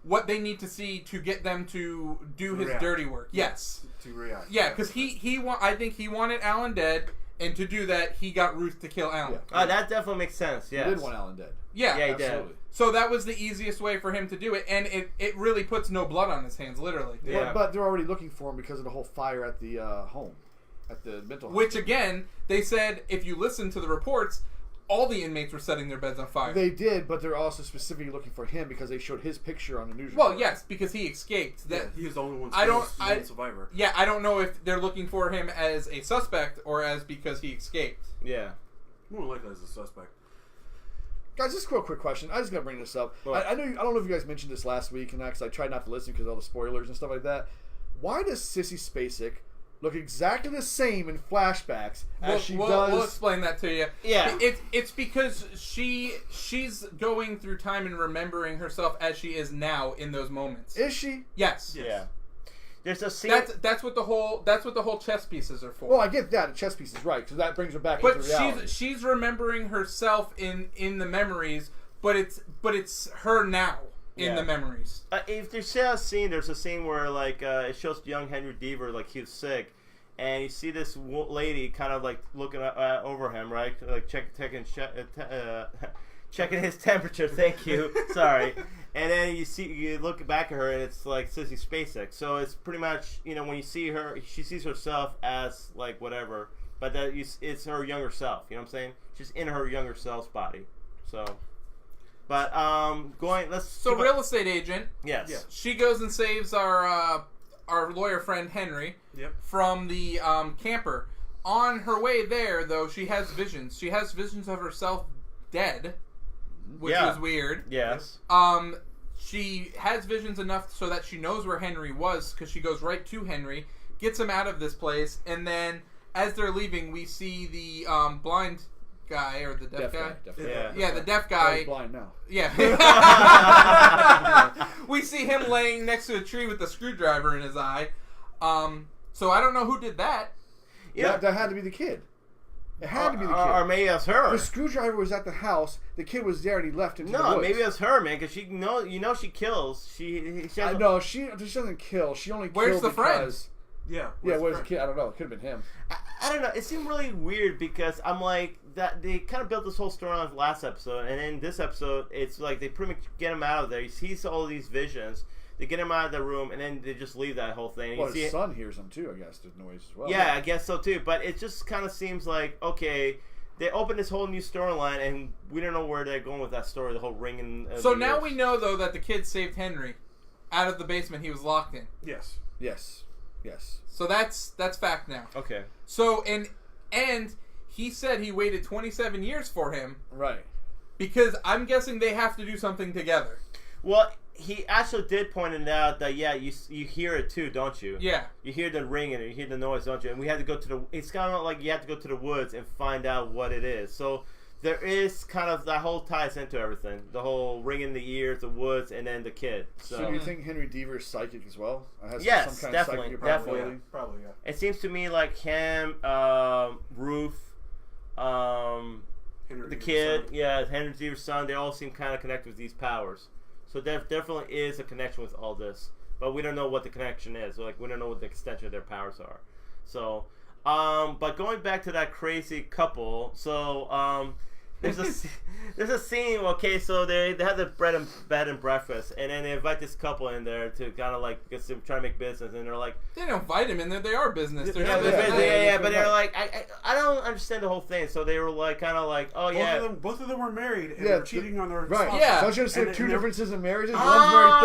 what they need to see to get them to do his dirty work. Yes. To react. Yeah, because I think he wanted Alan dead, And to do that, he got Ruth to kill Alan. Yeah. That definitely makes sense. Yeah, he did want Alan dead. Yeah, he absolutely did. So that was the easiest way for him to do it, and it really puts no blood on his hands, literally. Yeah. But they're already looking for him because of the whole fire at the home, at the mental hospital. Which, again, they said, if you listen to the reports, all the inmates were setting their beds on fire. They did, but they're also specifically looking for him because they showed his picture on the news report. report. Well, yes, because he escaped. He is the only one survivor. Yeah, I don't know if they're looking for him as a suspect or as because he escaped. Yeah. More likely as a suspect. Guys, just a real quick question. I just got to bring this up. I don't know if you guys mentioned this last week, and because I tried not to listen because of all the spoilers and stuff like that. Why does Sissy Spacek look exactly the same in flashbacks as she does? We'll explain that to you. Yeah. It's because she's going through time and remembering herself as she is now in those moments. Is she? Yes. Yeah. There's a scene. That's what the whole chess pieces are for. Well, I get that. The chess piece is right because that brings her back into reality. But she's remembering herself in the memories, but it's her now in the memories. If there's a scene, there's a scene where like it shows young Henry Deaver like he was sick, and you see this lady kind of like looking over him, right? Like checking his temperature. Thank you. Sorry. And then you look back at her, and it's like Sissy Spacek. So it's pretty much, when you see her, she sees herself as like whatever, but it's her younger self. You know what I'm saying? She's in her younger self's body. So, but real estate agent. Yes. Yeah. She goes and saves our lawyer friend Henry. Yep. From the camper. On her way there, though, she has visions. She has visions of herself dead. Which is weird. Yes. She has visions enough so that she knows where Henry was because she goes right to Henry, gets him out of this place, and then as they're leaving, we see the blind guy or the deaf guy. The deaf guy. He's blind now. Yeah. We see him laying next to a tree with a screwdriver in his eye. So I don't know who did that. Yeah, that had to be the kid. It had to be the kid. Or maybe that's her. The screwdriver was at the house. The kid was there, and he left into the woods. No, maybe it's her, man, because she she kills. She doesn't kill. She only Where's kills the because... friend? Yeah. Where's the kid? I don't know. It could have been him. I don't know. It seemed really weird because I'm like, that they kind of built this whole story on the last episode, and in this episode, it's like they pretty much get him out of there. He sees all these visions. They get him out of the room, and then they just leave that whole thing. Well, his son hears him too, I guess, the noise as well. Yeah, I guess so too. But it just kind of seems like, okay, they opened this whole new storyline, and we don't know where they're going with that story, the whole ring and... So now we know, though, that the kid saved Henry out of the basement he was locked in. Yes. So that's fact now. Okay. So, and he said he waited 27 years for him. Right. Because I'm guessing they have to do something together. Well... He actually did point it out that you hear it too, don't you? Yeah. You hear the ring and you hear the noise, don't you? And we had to go to the. It's kind of like you have to go to the woods and find out what it is. So there is kind of that whole ties into everything. The whole ring in the ears, the woods, and then the kid. So do you think Henry Deaver is psychic as well? Yes, definitely. Probably. Yeah. It seems to me like him, Ruth, the kid, Henry Deaver's son. They all seem kind of connected with these powers. So there definitely is a connection with all this, but we don't know what the connection is. Like we don't know what the extension of their powers are. So, but going back to that crazy couple, so there's a scene. Okay, so they have the bed and breakfast, and then they invite this couple in there to kind of like because they're trying to make business, and they're like they don't invite him in there. They are business. But they're like I don't understand the whole thing. So they were like kind of like both of them were married and were cheating on their right. spouses. Yeah, don't you understand two differences in marriages? One's married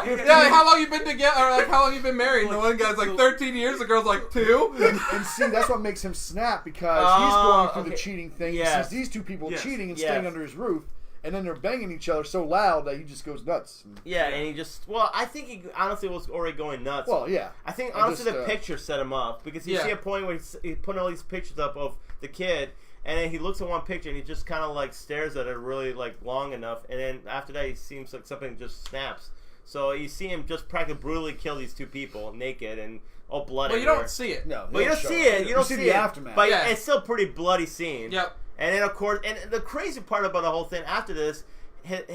13 years. Yeah. How long you been together? Or like how long you been married? And the one guy's like 13 years. The girl's like 2. And see, that's what makes him snap because he's going through the cheating thing. He sees these two people cheating and staying under his roof, and then they're banging each other so loud that he just goes nuts. Yeah, and he just... Well, I think he honestly was already going nuts. Well, yeah. I think honestly the picture set him up, because you see a point where he's putting all these pictures up of the kid, and then he looks at one picture and he just kind of like stares at it really like long enough, and then after that he seems like something just snaps. So you see him just practically brutally kill these two people naked and all blood everywhere. You don't see it. No. But you don't see it. You don't see the aftermath. But it's still a pretty bloody scene. Yep. And then, of course, and the crazy part about the whole thing after this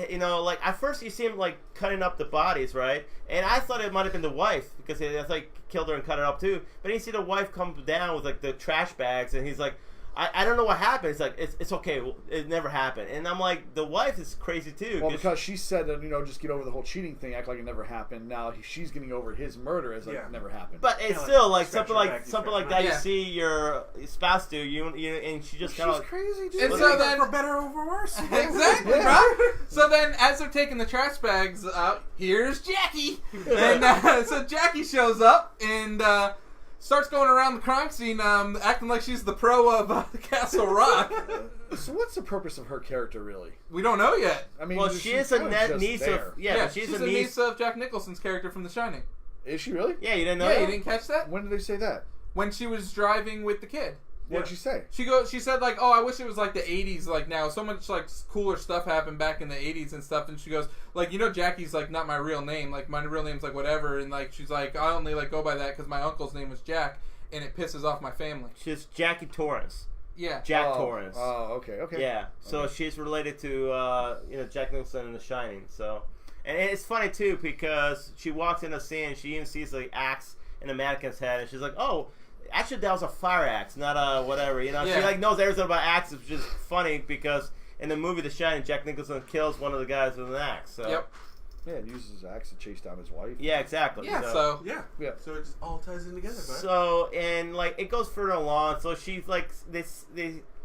you know, like at first you see him like cutting up the bodies, right? And I thought it might have been the wife because he like killed her and cut her up too. But then you see the wife come down with like the trash bags, and he's like, I don't know what happened. It's like it's okay. It never happened. And I'm like, the wife is crazy too. Well, because she said that, you know, just get over the whole cheating thing, act like it never happened. Now she's getting over his murder as like it never happened. But it's still like something like that. You see your spouse do you and she just kind of crazy, dude. And so then for better or for worse. Exactly, right? So then, as they're taking the trash bags out, here's Jackie, and so Jackie shows up and starts going around the crime scene, acting like she's the pro of Castle Rock. So what's the purpose of her character, really? We don't know yet. I mean, well, she is a niece of she's a niece of Jack Nicholson's character from The Shining. Is she really? Yeah, you didn't know. Yeah, that? you didn't catch that? When did they say that? When she was driving with the kid. What did she say? She said like, oh, I wish it was like the 80s, like now. So much like cooler stuff happened back in the 80s and stuff. And she goes like, you know, Jackie's like not my real name. Like my real name's like whatever. And like she's like, I only like go by that because my uncle's name was Jack, and it pisses off my family. She's Jackie Torrance. Yeah, Jack Torrance. Oh, okay. Yeah, so she's related to you know, Jack Nicholson in The Shining. So, and it's funny too because she walks in the scene and she even sees the axe in the mannequin's head, and she's like, oh. Actually, that was a fire axe, not a whatever. You know, she like knows everything about axes, which is funny because in the movie The Shining, Jack Nicholson kills one of the guys with an axe. So. Yep. Yeah, and uses his axe to chase down his wife. Yeah, exactly. Yeah, so it just all ties in together. But. So and like it goes further along. So she's like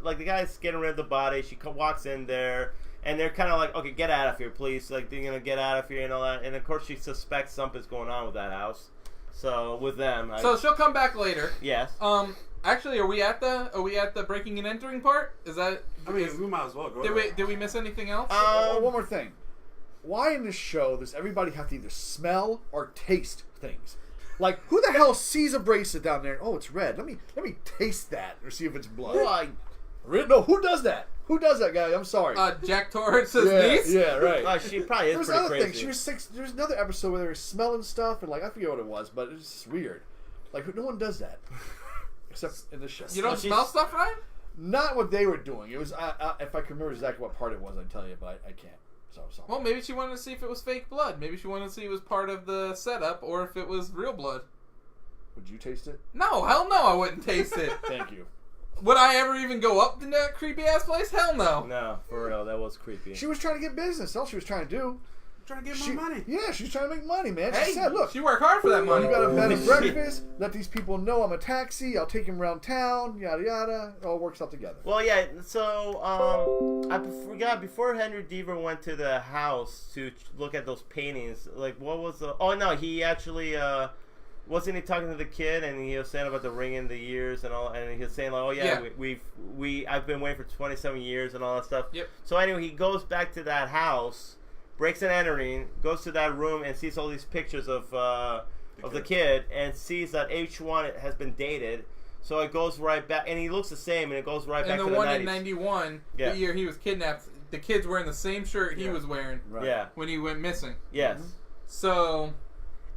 like the guy's getting rid of the body. She walks in there. And they're kind of like, okay, get out of here, please. Like, they're going to get out of here and all that. And, of course, she suspects something's going on with that house. So, with them. So, she'll come back later. Yes. Actually, are we at the breaking and entering part? Is that... I mean, we might as well go Did we miss anything else? One more thing. Why in this show does everybody have to either smell or taste things? Like, who the hell sees a bracelet down there? Oh, it's red. Let me taste that or see if it's blood. No, who does that? Who does that, guy? I'm sorry. Jack Torrance's niece? Yeah, right. She probably is pretty crazy. Thing. There was another episode where they were smelling stuff, and like I forget what it was, but it's just weird. Like no one does that, except in the show. You don't smell stuff, Ryan? Not what they were doing. It was if I can remember exactly what part it was, I'd tell you, but I can't. So sorry. Well, maybe she wanted to see if it was fake blood. Maybe she wanted to see if it was part of the setup, or if it was real blood. Would you taste it? No, hell no, I wouldn't taste it. Thank you. Would I ever even go up in that creepy-ass place? Hell no. No, for real, that was creepy. She was trying to get business. That's all she was trying to do. Trying to get more money. Yeah, she's trying to make money, man. Hey, she said, look. She worked hard for that money. You got a bed and breakfast. Let these people know I'm a taxi. I'll take them around town. Yada, yada. It all works out together. Well, yeah, so I forgot, before Henry Deaver went to the house to look at those paintings, like, what was the... Oh, no, he actually... wasn't he talking to the kid and he was saying about the ring in the years and all, and he was saying like, oh yeah. I've been waiting for 27 years and all that stuff. Yep. So anyway, he goes back to that house, breaks and entering, goes to that room and sees all these pictures of the kid and sees that each one has been dated. So it goes right back, and he looks the same, and it goes right back to the 90s. And the one in 91, the year he was kidnapped, the kid's wearing the same shirt he was wearing when he went missing. Yes. Mm-hmm. So...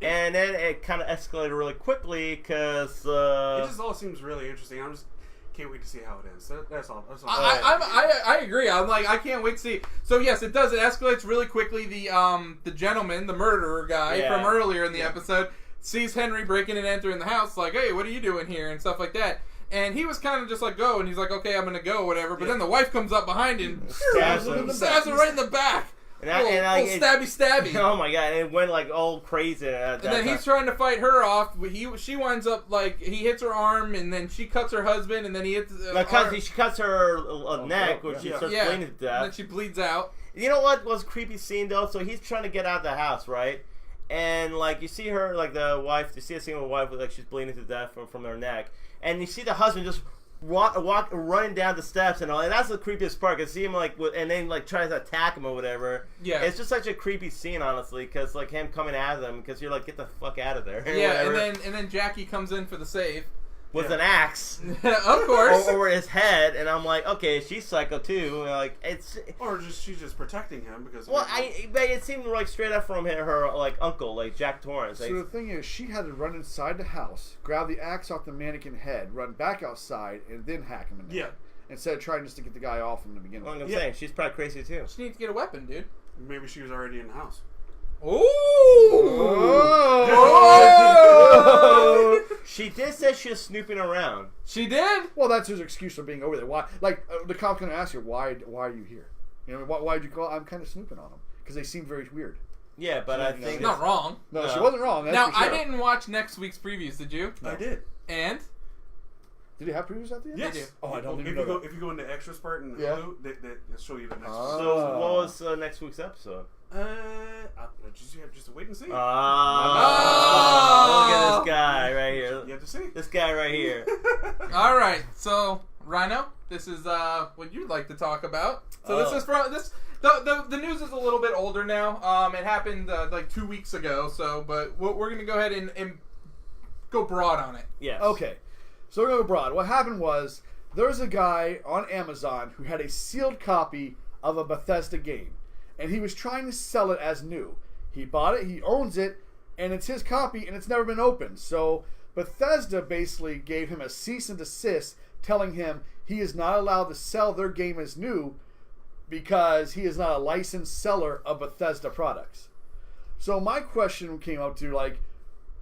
And then it kind of escalated really quickly because it just all seems really interesting. I'm just can't wait to see how it ends. That's all. I agree. I'm like, I can't wait to see. So yes, it does. It escalates really quickly. The gentleman, the murderer guy from earlier in the episode, sees Henry breaking and entering the house. Like, hey, what are you doing here and stuff like that. And he was kind of just like, go, and he's like, okay, I'm gonna go, whatever. But then the wife comes up behind him, stabs him right in the back. Stabby. Oh my god! And it went like all crazy. And then he's trying to fight her off. She winds up like he hits her arm, and then she cuts her husband, and then he hits. She cuts her neck, where she starts bleeding to death. And then she bleeds out. You know what was a creepy scene though? So he's trying to get out of the house, right? And like you see her, like the wife, you see a scene with the wife, like she's bleeding to death from her neck, and you see the husband just running down the steps and all, and that's the creepiest part. Cause see him like, and then like tries to attack him or whatever. Yeah, it's just such a creepy scene, honestly, because like him coming at them, because you're like, get the fuck out of there. Yeah, and then Jackie comes in for the save with an axe, of course, over his head, and I'm like, okay, she's psycho too. Like she's just protecting him because. Well, but it seemed like straight up from her like uncle, like Jack Torrance. So the thing is, she had to run inside the house, grab the axe off the mannequin head, run back outside, and then hack him in the head. instead of trying just to get the guy off from the beginning. Well, I'm saying she's probably crazy too. She needs to get a weapon, dude. Maybe she was already in the house. Ooh! Oh. She did say she was snooping around. She did? Well, that's his excuse for being over there. Why? Like, the cop's going to ask you, why are you here? You know, why'd you call? I'm kind of snooping on them because they seem very weird. Yeah, but I think... She's not wrong. No, she wasn't wrong. That's now, for sure. I didn't watch next week's previews, did you? No. I did. And? Did you have previews at the end? Yes. They do. Oh, I don't even know If you go in the extras part in the Hulu, they'll show you the next one. So, what was next week's episode? You have to wait and see. Look at this guy right here. You have to see. This guy right here. All right, so Rhino, this is what you'd like to talk about. So this is from this. The news is a little bit older now. It happened like 2 weeks ago. So, but we're gonna go ahead and go broad on it. Yes. Okay, so we're going to go broad. What happened was there was a guy on Amazon who had a sealed copy of a Bethesda game, and he was trying to sell it as new. He bought it, he owns it, and it's his copy, and it's never been opened. So Bethesda basically gave him a cease and desist, telling him he is not allowed to sell their game as new because he is not a licensed seller of Bethesda products. So my question came up to, like,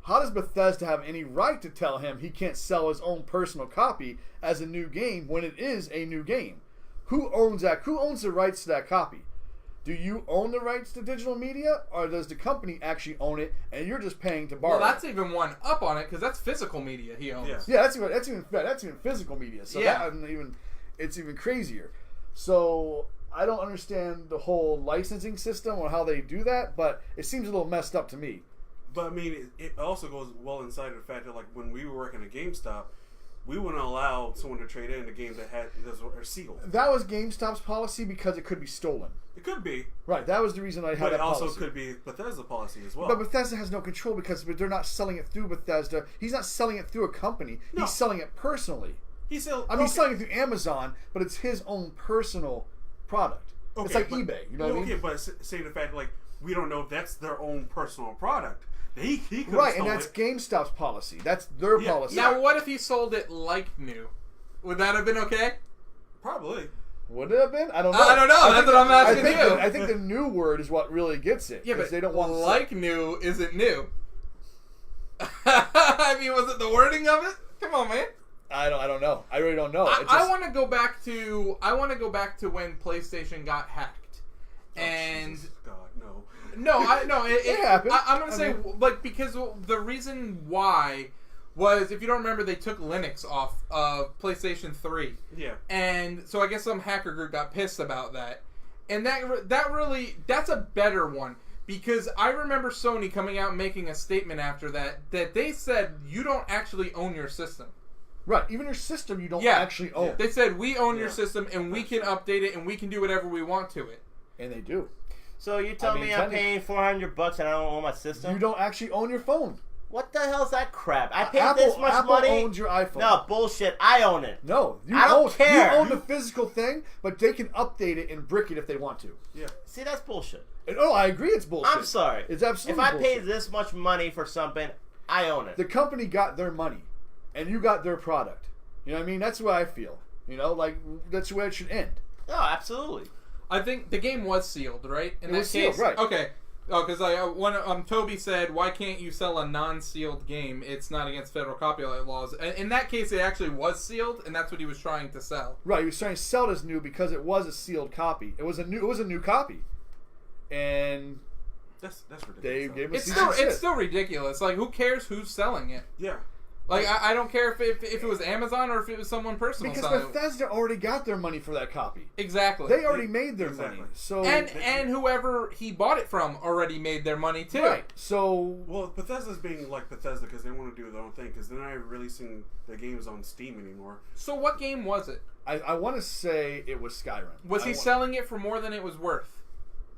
how does Bethesda have any right to tell him he can't sell his own personal copy as a new game when it is a new game? Who owns that? Who owns the rights to that copy? Do you own the rights to digital media, or does the company actually own it, and you're just paying to borrow? Well, that's even one up on it because that's physical media he owns. Yeah, that's even physical media. So it's even crazier. So I don't understand the whole licensing system or how they do that, but it seems a little messed up to me. But I mean, it also goes well inside of the fact that, like, when we were working at GameStop, we wouldn't allow someone to trade in a game that are sealed. That was GameStop's policy because it could be stolen. It could be. Right, that was the reason I had that policy. But it also could be Bethesda's policy as well. But Bethesda has no control because they're not selling it through Bethesda. He's not selling it through a company. No. He's selling it personally. He's selling it through Amazon, but it's his own personal product. Okay, it's like eBay. You know what I mean? Okay, but say the fact, like, we don't know if that's their own personal product. He right, and that's GameStop's policy. That's their policy. Now, what if he sold it like new? Would that have been okay? Probably. Would it have been? I don't know. I don't know. That's what I'm asking you. I think the new word is what really gets it. Yeah, but they don't want like new isn't new. I mean, was it the wording of it? Come on, man. I don't know. I really don't know. I want to go back to when PlayStation got hacked, and Jesus God, no. No, it happened. I'm gonna say like because the reason why was, if you don't remember, they took Linux off of PlayStation 3. Yeah. And so I guess some hacker group got pissed about that, and that's a better one. Because I remember Sony coming out and making a statement after that they said you don't actually own your system. Right, even your system you don't actually own. They said we own your system and we can update it and we can do whatever we want to it. And they do. So you tell me I'm paying $400 and I don't own my system? You don't actually own your phone. What the hell's that crap? I paid this much money. Apple owns your iPhone. No, bullshit. I own it. No, I don't care. You own the physical thing, but they can update it and brick it if they want to. Yeah. See, that's bullshit. Oh, I agree it's bullshit. I'm sorry. It's absolutely bullshit. If I bullshit. pay this much money for something, I own it. The company got their money, and you got their product. You know what I mean? That's what I feel. You know, like, that's where it should end. No, absolutely. I think the game was sealed, right? In that case, sealed, right? Okay. Oh, because Toby said, "Why can't you sell a non-sealed game? It's not against federal copyright laws." And in that case, it actually was sealed, and that's what he was trying to sell. Right, he was trying to sell it as new because it was a sealed copy. It was a new copy, and that's ridiculous. They gave him it's still ridiculous. Like, who cares who's selling it? Yeah. Like, I don't care if it was Amazon or if it was someone personal. Because Bethesda already got their money for that copy. Exactly. They already made their money. So and whoever he bought it from already made their money too. Right. So Bethesda's being like Bethesda because they want to do their own thing because they're not releasing their games on Steam anymore. So what game was it? I want to say it was Skyrim. Was he selling it for more than it was worth?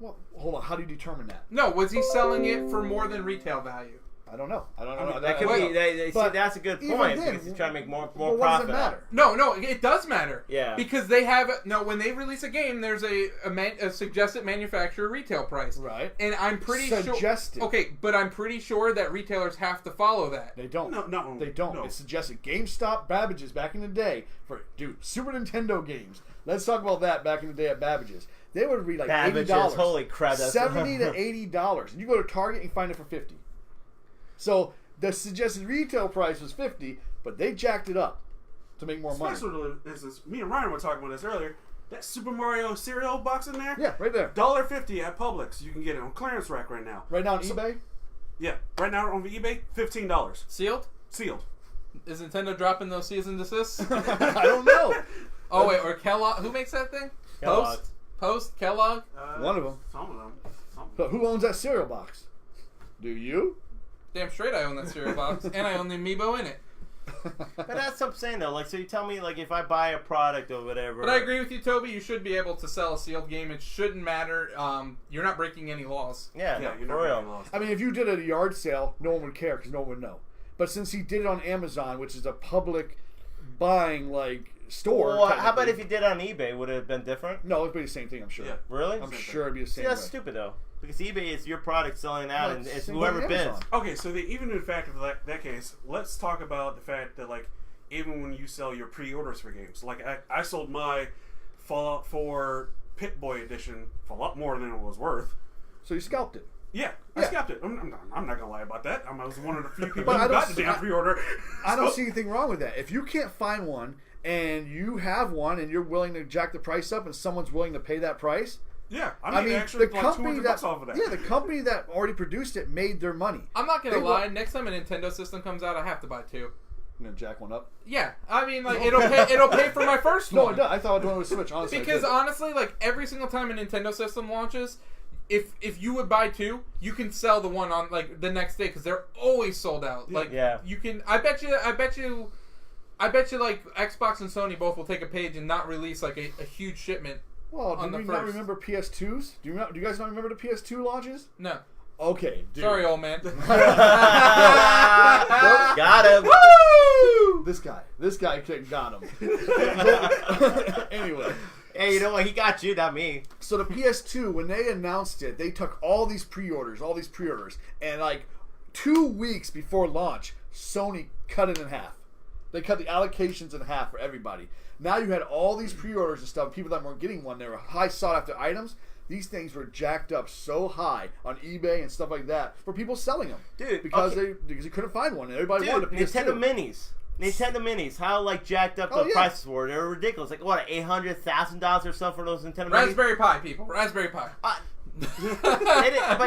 Well, hold on. How do you determine that? No, was he selling it for more than retail value? I don't know. That could be. See, that's a good point because he's trying to make more profit. What does it matter? No, it does matter. Yeah. Because they have when they release a game, there's a suggested manufacturer retail price. Right. And I'm pretty suggested. Okay, but I'm pretty sure that retailers have to follow that. They don't. No, they don't. No. It's suggested. GameStop Babbage's back in the day Super Nintendo games. Let's talk about that back in the day at Babbage's. They would read like $80. Holy crap! $70 to $80. And you go to Target and find it for $50. So the suggested retail price was $50, but they jacked it up to make more money. Me and Ryan were talking about this earlier. That Super Mario cereal box in there? Yeah, right there. $1.50 at Publix. You can get it on clearance rack right now. Right now on eBay? Yeah, right now on eBay, $15. Sealed? Sealed. Is Nintendo dropping those cease and desists? I don't know. Oh wait, or Kellogg? Who makes that thing? Post Kellogg? One of them. Some of them. But who owns that cereal box? Do you? Damn straight I own that cereal box, and I own the amiibo in it. But that's what I'm saying though. Like, so you tell me, like, if I buy a product or whatever. But I agree with you, Toby. You should be able to sell a sealed game. It shouldn't matter. You're not breaking any laws. Yeah, you're for not real. breaking laws. I mean, if you did a yard sale, no one would care because no one would know. But since he did it on Amazon, which is a public buying store. Well, how about if you did it on eBay? Would it have been different? No, it'd be the same thing. I'm sure. Yeah. Really? I'm sure it'd be the same. See, that's way. stupid though. Because eBay is your product selling out, and it's same whoever with bids. Amazon. Okay, so even in fact of that case, let's talk about the fact that even when you sell your pre-orders for games, I sold my Fallout 4 Pit-Boy edition for a lot more than it was worth. So you scalped it. Yeah, I scalped it. I'm not gonna lie about that. I was one of the few people But who got the damn pre-order. I don't see anything wrong with that. If you can't find one and you have one and you're willing to jack the price up and someone's willing to pay that price. Yeah, I mean, actually the company $200 off of that. Yeah, the company that already produced it made their money. I'm not gonna lie. Next time a Nintendo system comes out, I have to buy two. I'm gonna jack one up. Yeah, I mean, it'll pay for my first one. No, it does. I thought I would Switch. Honestly, because honestly, every single time a Nintendo system launches, if you would buy two, you can sell the one on the next day because they're always sold out. You can. I bet you Xbox and Sony both will take a page and not release a huge shipment. Well, do we not remember PS2s? Do you guys not remember the PS2 launches? No. Okay, dude. Sorry, old man. Got him. Woo! This guy got him. Anyway. Hey, you know what? He got you, not me. So the PS2, when they announced it, they took all these pre-orders, and 2 weeks before launch, Sony cut it in half. They cut the allocations in half for everybody. Now you had all these pre-orders and stuff, people that weren't getting one, they were high sought-after items. These things were jacked up so high on eBay and stuff like that for people selling them. Dude, because you couldn't find one. Everybody wanted a PS2. Nintendo Minis, how jacked up the prices were. They were ridiculous. What, $800,000 or something for those Nintendo Minis? Raspberry Pi, people. Raspberry Pi. But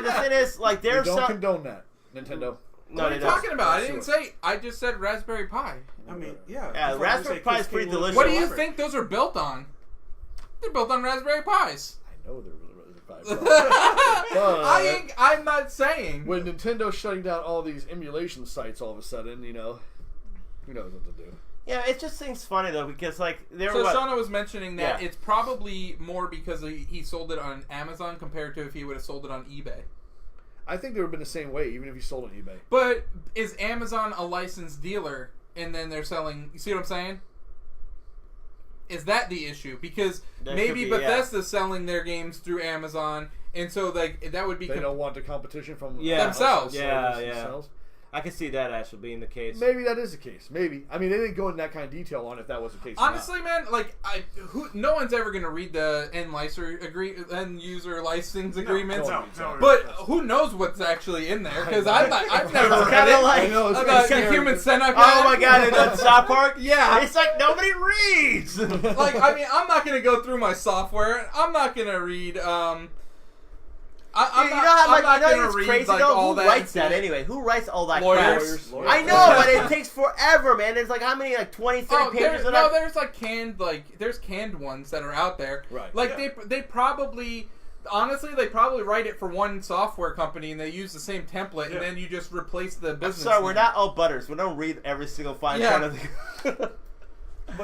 the thing is, they're don't condone that, Nintendo. No, what are you talking about? I didn't say. I just said Raspberry Pi. I mean, yeah. Yeah, Raspberry Pi is pretty delicious. What do you think those are built on? They're built on Raspberry Pis. I know they're Raspberry Pi. I'm not saying. When Nintendo's shutting down all these emulation sites all of a sudden, who knows what to do. Yeah, it just seems funny though because So Shauna was mentioning that it's probably more because he sold it on Amazon compared to if he would have sold it on eBay. I think they would have been the same way, even if you sold on eBay. But is Amazon a licensed dealer, and then they're selling? You see what I'm saying? Is that the issue? Because maybe Bethesda's selling their games through Amazon, and so that would be. They don't want the competition from themselves. Themselves. I can see that actually being the case. Maybe that is the case. Maybe. I mean, they didn't go into that kind of detail on if that was the case. Honestly, man, no one's ever going to read the end user license agreements. No, but who knows what's actually in there? Because I've never read it. About Human Centipede. Oh my god! In that South Park, yeah, it's nobody reads. I'm not going to go through my software. I'm not going to read. I'm not going to read crazy, all who that. Who writes that anyway? Who writes all that Lawyers. crap? I know, but it takes forever, man. There's how many, 20, 30 pages of that? There's there's canned ones that are out there. Right. They probably, honestly, they probably write it for one software company and they use the same template and then you just replace the business. Sorry, we're not all butters. We don't read every single fine print of the...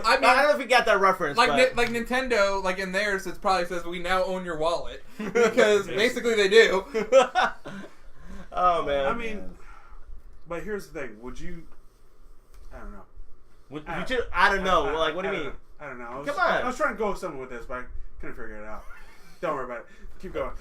I don't know if you got that reference. Like Nintendo, in theirs, it probably says we now own your wallet because basically they do. Oh man! I mean, But here's the thing: would you? I don't know. I don't know. Like, what do you mean? I don't know. Come on. I was trying to go somewhere with this, but I couldn't figure it out. Don't worry about it. Keep going.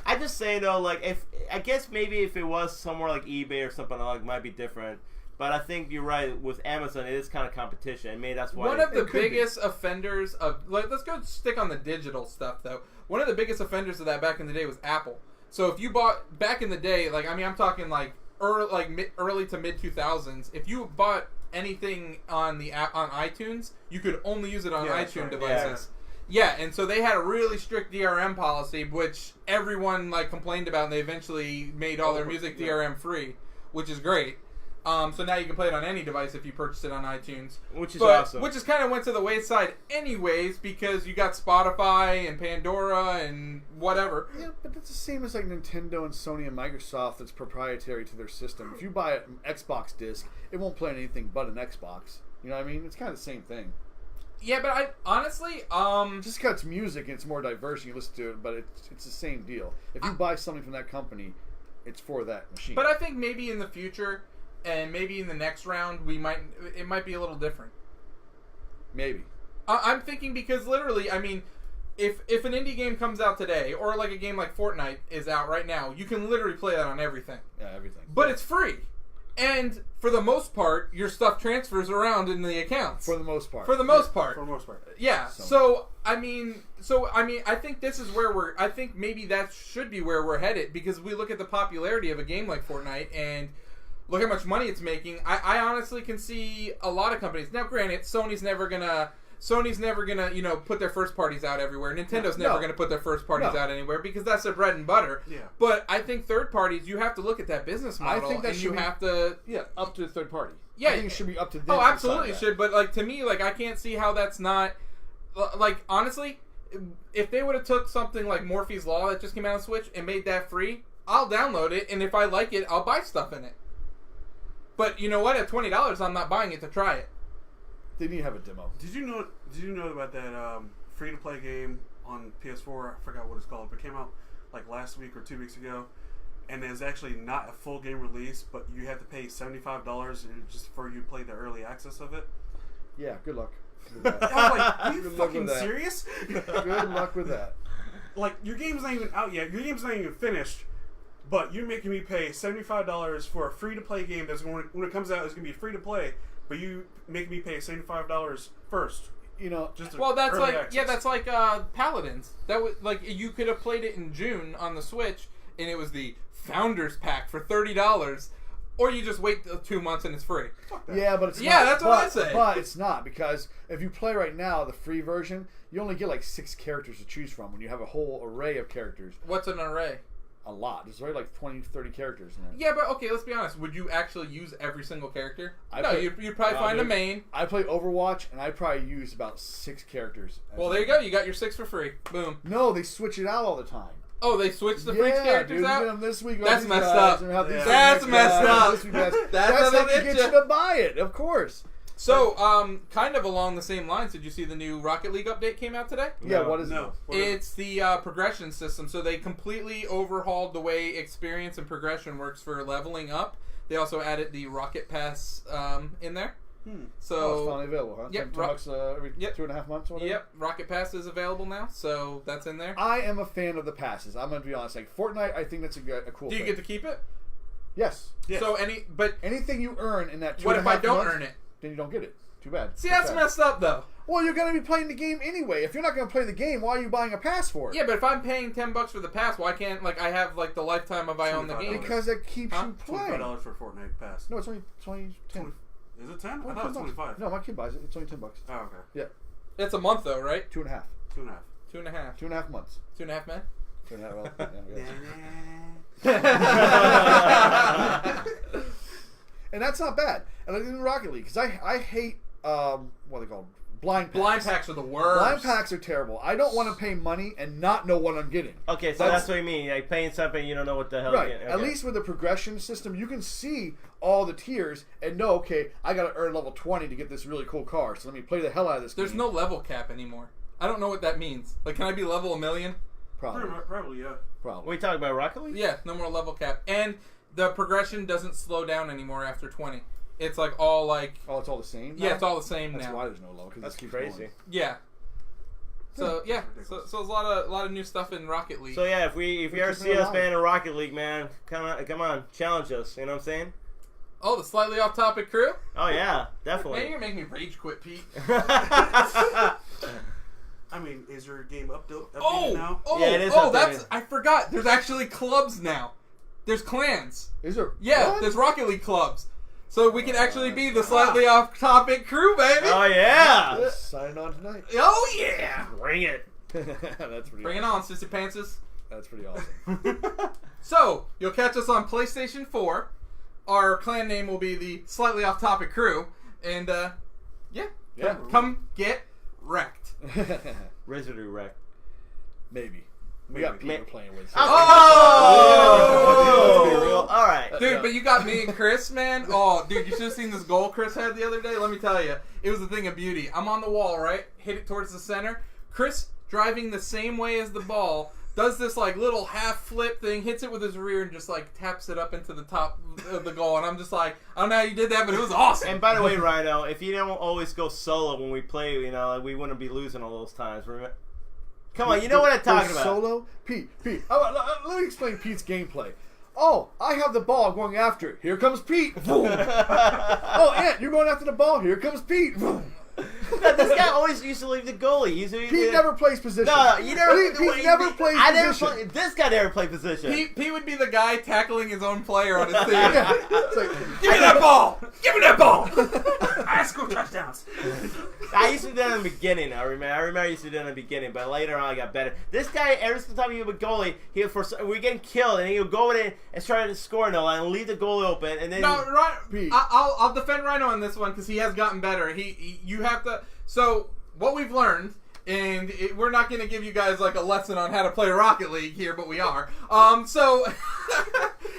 I just say though, like I guess maybe if it was somewhere like eBay or something like, it might be different. But I think you're right. With Amazon, it is kind of competition, and maybe that's why. One of the biggest offenders of let's go stick on the digital stuff though. One of the biggest offenders of that back in the day was Apple. So if you bought back in the day, like I'm talking like early to mid 2000s, if you bought anything on iTunes, you could only use it on iTunes devices. Yeah, and so they had a really strict DRM policy, which everyone like complained about, and they eventually made all their music DRM free, which is great. So now you can play it on any device if you purchase it on iTunes, which is awesome. Which is kind of went to the wayside anyways because you got Spotify and Pandora and whatever. Yeah, but that's the same as like Nintendo and Sony and Microsoft. That's proprietary to their system. If you buy an Xbox disc, it won't play anything but an Xbox. You know what I mean? It's kind of the same thing. Yeah, but I honestly, just because it's music and it's more diverse, you listen to it, but it's the same deal. If you buy something from that company, it's for that machine. But I think maybe in the future. And maybe in the next round, it might be a little different. Maybe. I'm thinking because literally, I mean, if an indie game comes out today, or like a game like Fortnite is out right now, you can literally play that on everything. Yeah, everything. But it's free. And for the most part, your stuff transfers around in the accounts. For the most part. For the most part. Yeah. So I think this is where I think maybe that should be where we're headed because we look at the popularity of a game like Fortnite and look how much money it's making. I honestly can see a lot of companies. Now, granted, Sony's never gonna put their first parties out everywhere. Nintendo's never gonna put their first parties out anywhere because that's their bread and butter. Yeah. But I think third parties, you have to look at that business model. I think that you have to up to the third party. Yeah, I think it should be up to them. Oh, absolutely it should. But like to me, like I can't see how that's not like honestly, if they would have took something like Morphe's Law that just came out on Switch and made that free, I'll download it, and if I like it, I'll buy stuff in it. But you know what? At $20, I'm not buying it to try it. They need to have a demo. Did you know about that free-to-play game on PS4? I forgot what it's called, but it came out like last week or 2 weeks ago, and it's actually not a full game release, but you have to pay $75 just for you to play the early access of it. Yeah, good luck. I was like, are you fucking serious? Good luck with that. Like, your game's not even out yet. Your game's not even finished. But you're making me pay $75 for a free-to-play game that's when it comes out, it's going to be free-to-play. But you make me pay $75 first. You know, that's like access. That's like Paladins. That was like you could have played it in June on the Switch, and it was the Founders Pack for $30, or you just wait 2 months and it's free. Yeah, but it's not. That's what I say. But it's not because if you play right now the free version, you only get like 6 characters to choose from when you have a whole array of characters. What's an array? A lot. There's already like 20, 30 characters in there. Yeah, but okay, let's be honest. Would you actually use every single character? You'd probably find a main. I play Overwatch, and I probably use about 6 characters. Well, there you go. You got your 6 for free. Boom. No, they switch it out all the time. Oh, they switched the free characters out? This week, that's messed up. That's messed up. That's how they get you to buy it, of course. So, kind of along the same lines, did you see the new Rocket League update came out today? Yeah, what is it? It's the progression system. So they completely overhauled the way experience and progression works for leveling up. They also added the Rocket Pass in there. So it's finally available, huh? Yep. $10 every 2.5 months or whatever? Yep. Rocket Pass is available now, so that's in there. I am a fan of the passes. I'm going to be honest. Like Fortnite, I think that's a cool thing. Do you get to keep it? Yes. So anything you earn in that 2.5 months... What if I don't earn it? Then you don't get it. Too bad. See, that's messed up, though. Well, you're going to be playing the game anyway. If you're not going to play the game, why are you buying a pass for it? Yeah, but if I'm paying $10 for the pass, why can't I have like the lifetime of I own the game? Because it keeps you playing. $25 for a Fortnite pass. No, it's only 10. Is it 10? I thought it was 25. No, my kid buys it. It's only $10. Oh, okay. Yeah. It's a month though, right? 2.5. 2.5. 2.5. 2.5 months. 2.5 men. 2.5. Well, and that's not bad. And like in Rocket League, because I hate what are they called? Blind packs. Blind packs are the worst. Blind packs are terrible. I don't want to pay money and not know what I'm getting. Okay, so that's what you mean. Like paying something you don't know what the hell you're getting. Okay. At least with the progression system, you can see all the tiers and know, okay, I got to earn level 20 to get this really cool car. So let me play the hell out of this game. There's no level cap anymore. I don't know what that means. Like, can I be level 1,000,000? Probably, yeah. Probably. What are you talking about, Rocket League? Yeah, no more level cap. And the progression doesn't slow down anymore after 20. It's like all like... Oh, it's all the same now? Yeah, it's all the same That's now. That's why there's no low. That's crazy. Going. Yeah. So yeah, so there's a lot of new stuff in Rocket League. So yeah, if we ever see us, man, in Rocket League, man, come on, challenge us. You know what I'm saying? Oh, the slightly off topic crew. Oh yeah, definitely. Man, you're gonna make me rage quit, Pete. I mean, is your game updated now? Oh, yeah, it is. That's I forgot. There's actually clubs now. There's clans. Is there? Yeah, what? There's Rocket League clubs. So we can actually be the slightly off topic crew, baby. Oh yeah. Signing on tonight. Oh yeah. Bring it. That's pretty. Bring it on, Sissy Pantses. That's pretty awesome. So you'll catch us on PlayStation 4. Our clan name will be the Slightly Off Topic Crew, and yeah, come get wrecked. Residue wreck. Maybe. We got Peter playing with. Oh! Let's be real. All right, dude. But you got me and Chris, man. Oh, dude, you should have seen this goal Chris had the other day. Let me tell you, it was a thing of beauty. I'm on the wall, right? Hit it towards the center. Chris driving the same way as the ball. Does this like little half flip thing, hits it with his rear, and just like taps it up into the top of the goal. And I'm just like, I don't know how you did that, but it was awesome. And by the way, Rhino, if you don't always go solo when we play, you know, like, we wouldn't be losing all those times. Remember? Come on, you know what I'm talking about. Solo? Pete. Let me explain Pete's gameplay. Oh, I have the ball going after it. Here comes Pete. Oh, Ant, you're going after the ball. Here comes Pete. This guy always used to leave the goalie. Pete never plays position. No, you never. Pete never plays position. This guy never played position. Pete would be the guy tackling his own player on his team. Yeah. It's like, give me that ball! Give me that ball! I score touchdowns. I used to do that in the beginning. I remember I used to do that in the beginning, but later on I got better. This guy, every single time he would goalie, we're getting killed, and he would go in and try to score and leave the goalie open, and then I'll defend Rhino on this one because he has gotten better. You have to. So what we've learned, and we're not going to give you guys like a lesson on how to play Rocket League here, but we are. So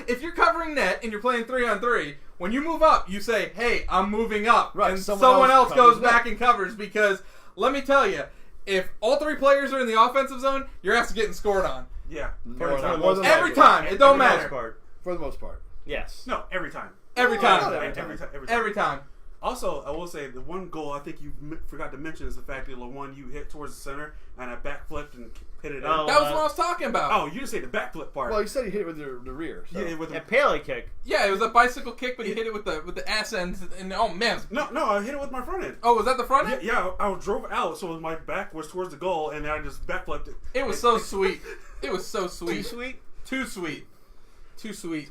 if you're covering net and you're playing 3-on-3, when you move up, you say, "Hey, I'm moving up," right, and someone else goes back and covers. Because let me tell you, if all three players are in the offensive zone, your ass is getting scored on. Yeah, every time. It don't matter. For the most part. Yes. No, every time. Every time. Every time. Also, I will say the one goal I think you forgot to mention is the fact that the one you hit towards the center and I backflipped and hit it in. That was what I was talking about. Oh, you didn't say the backflip part. Well, you said you hit it with the rear. So. Yeah, with a Pele kick. Yeah, it was a bicycle kick, but he hit it with the ass end. And oh man. No, I hit it with my front end. Oh, was that the front end? Yeah, I drove out, so my back was towards the goal, and then I just backflipped it. It was so sweet. It was so sweet. Too sweet? Too sweet. Too sweet.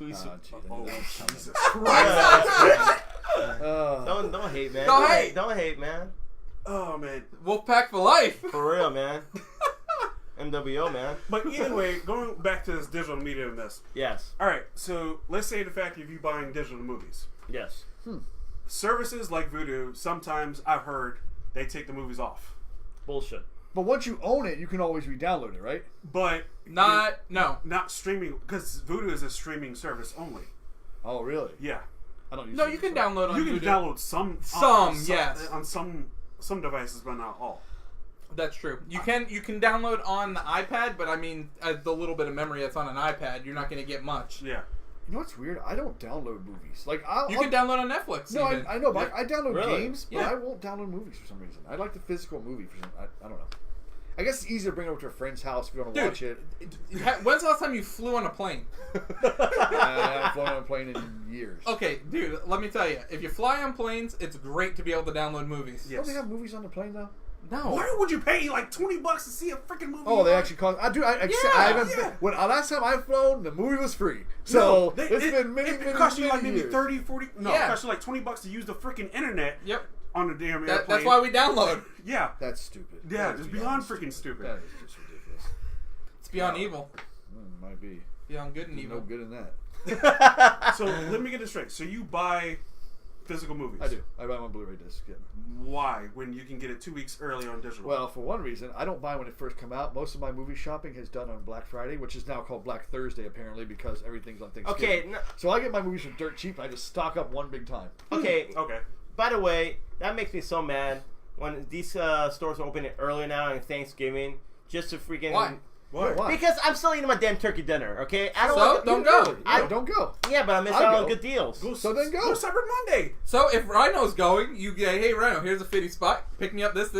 Oh, Jesus Christ. Don't hate, man. Don't hate, man. Oh, man. Wolfpack for life. For real, man. MWO, man. But anyway, going back to this digital media mess. Yes. All right, so let's say the fact if you're buying digital movies. Yes. Services like Vudu, sometimes I've heard they take the movies off. Bullshit. But once you own it, you can always re-download it, right? But not streaming, because Vudu is a streaming service only. Oh, really? Yeah. I don't use No, you can download on You can Vudu. download some, yes. On some devices, but not all. That's true. You can download on the iPad, but I mean, the little bit of memory that's on an iPad, you're not going to get much. Yeah. You know what's weird? I don't download movies. Like you can download on Netflix. No, even. I know, but I download games, but yeah. I won't download movies for some reason. I like the physical movie for some. I don't know. I guess it's easier to bring it over to a friend's house if you want to watch it. When's the last time you flew on a plane? I haven't flown on a plane in years. Okay, dude, let me tell you. If you fly on planes, it's great to be able to download movies. Yes. Don't they have movies on the plane now? No. Why would you pay like $20 to see a freaking movie? Oh, they actually cost. I haven't. Yeah. When last time I've flown, the movie was free. So it's been many years. It cost you like maybe years. 30, 40. No, yeah. It cost you like $20 to use the freaking internet. Yep. On the damn airplane. That's why we download. Yeah. That's stupid. Yeah, it's beyond freaking stupid. That is just ridiculous. It's beyond evil. Might be. Beyond good and evil. No good in that. So let me get this straight. So you buy physical movies? I do. I buy my Blu-ray disc. Yeah. Why? When you can get it 2 weeks early on digital? Well, for one reason, I don't buy when it first come out. Most of my movie shopping is done on Black Friday, which is now called Black Thursday, apparently, because everything's on Thanksgiving. Okay. So I get my movies for dirt cheap. And I just stock up one big time. Okay. Okay. By the way, that makes me so mad when these stores are opening earlier now on Thanksgiving, just to freaking. Why? Why? Because I'm still eating my damn turkey dinner. Okay, I don't. So don't go. Don't go. Yeah, but I miss out on good deals. So then go. Go Cyber Monday. So if Rhino's going, you get, hey Rhino, here's a fitty spot. Pick me up this.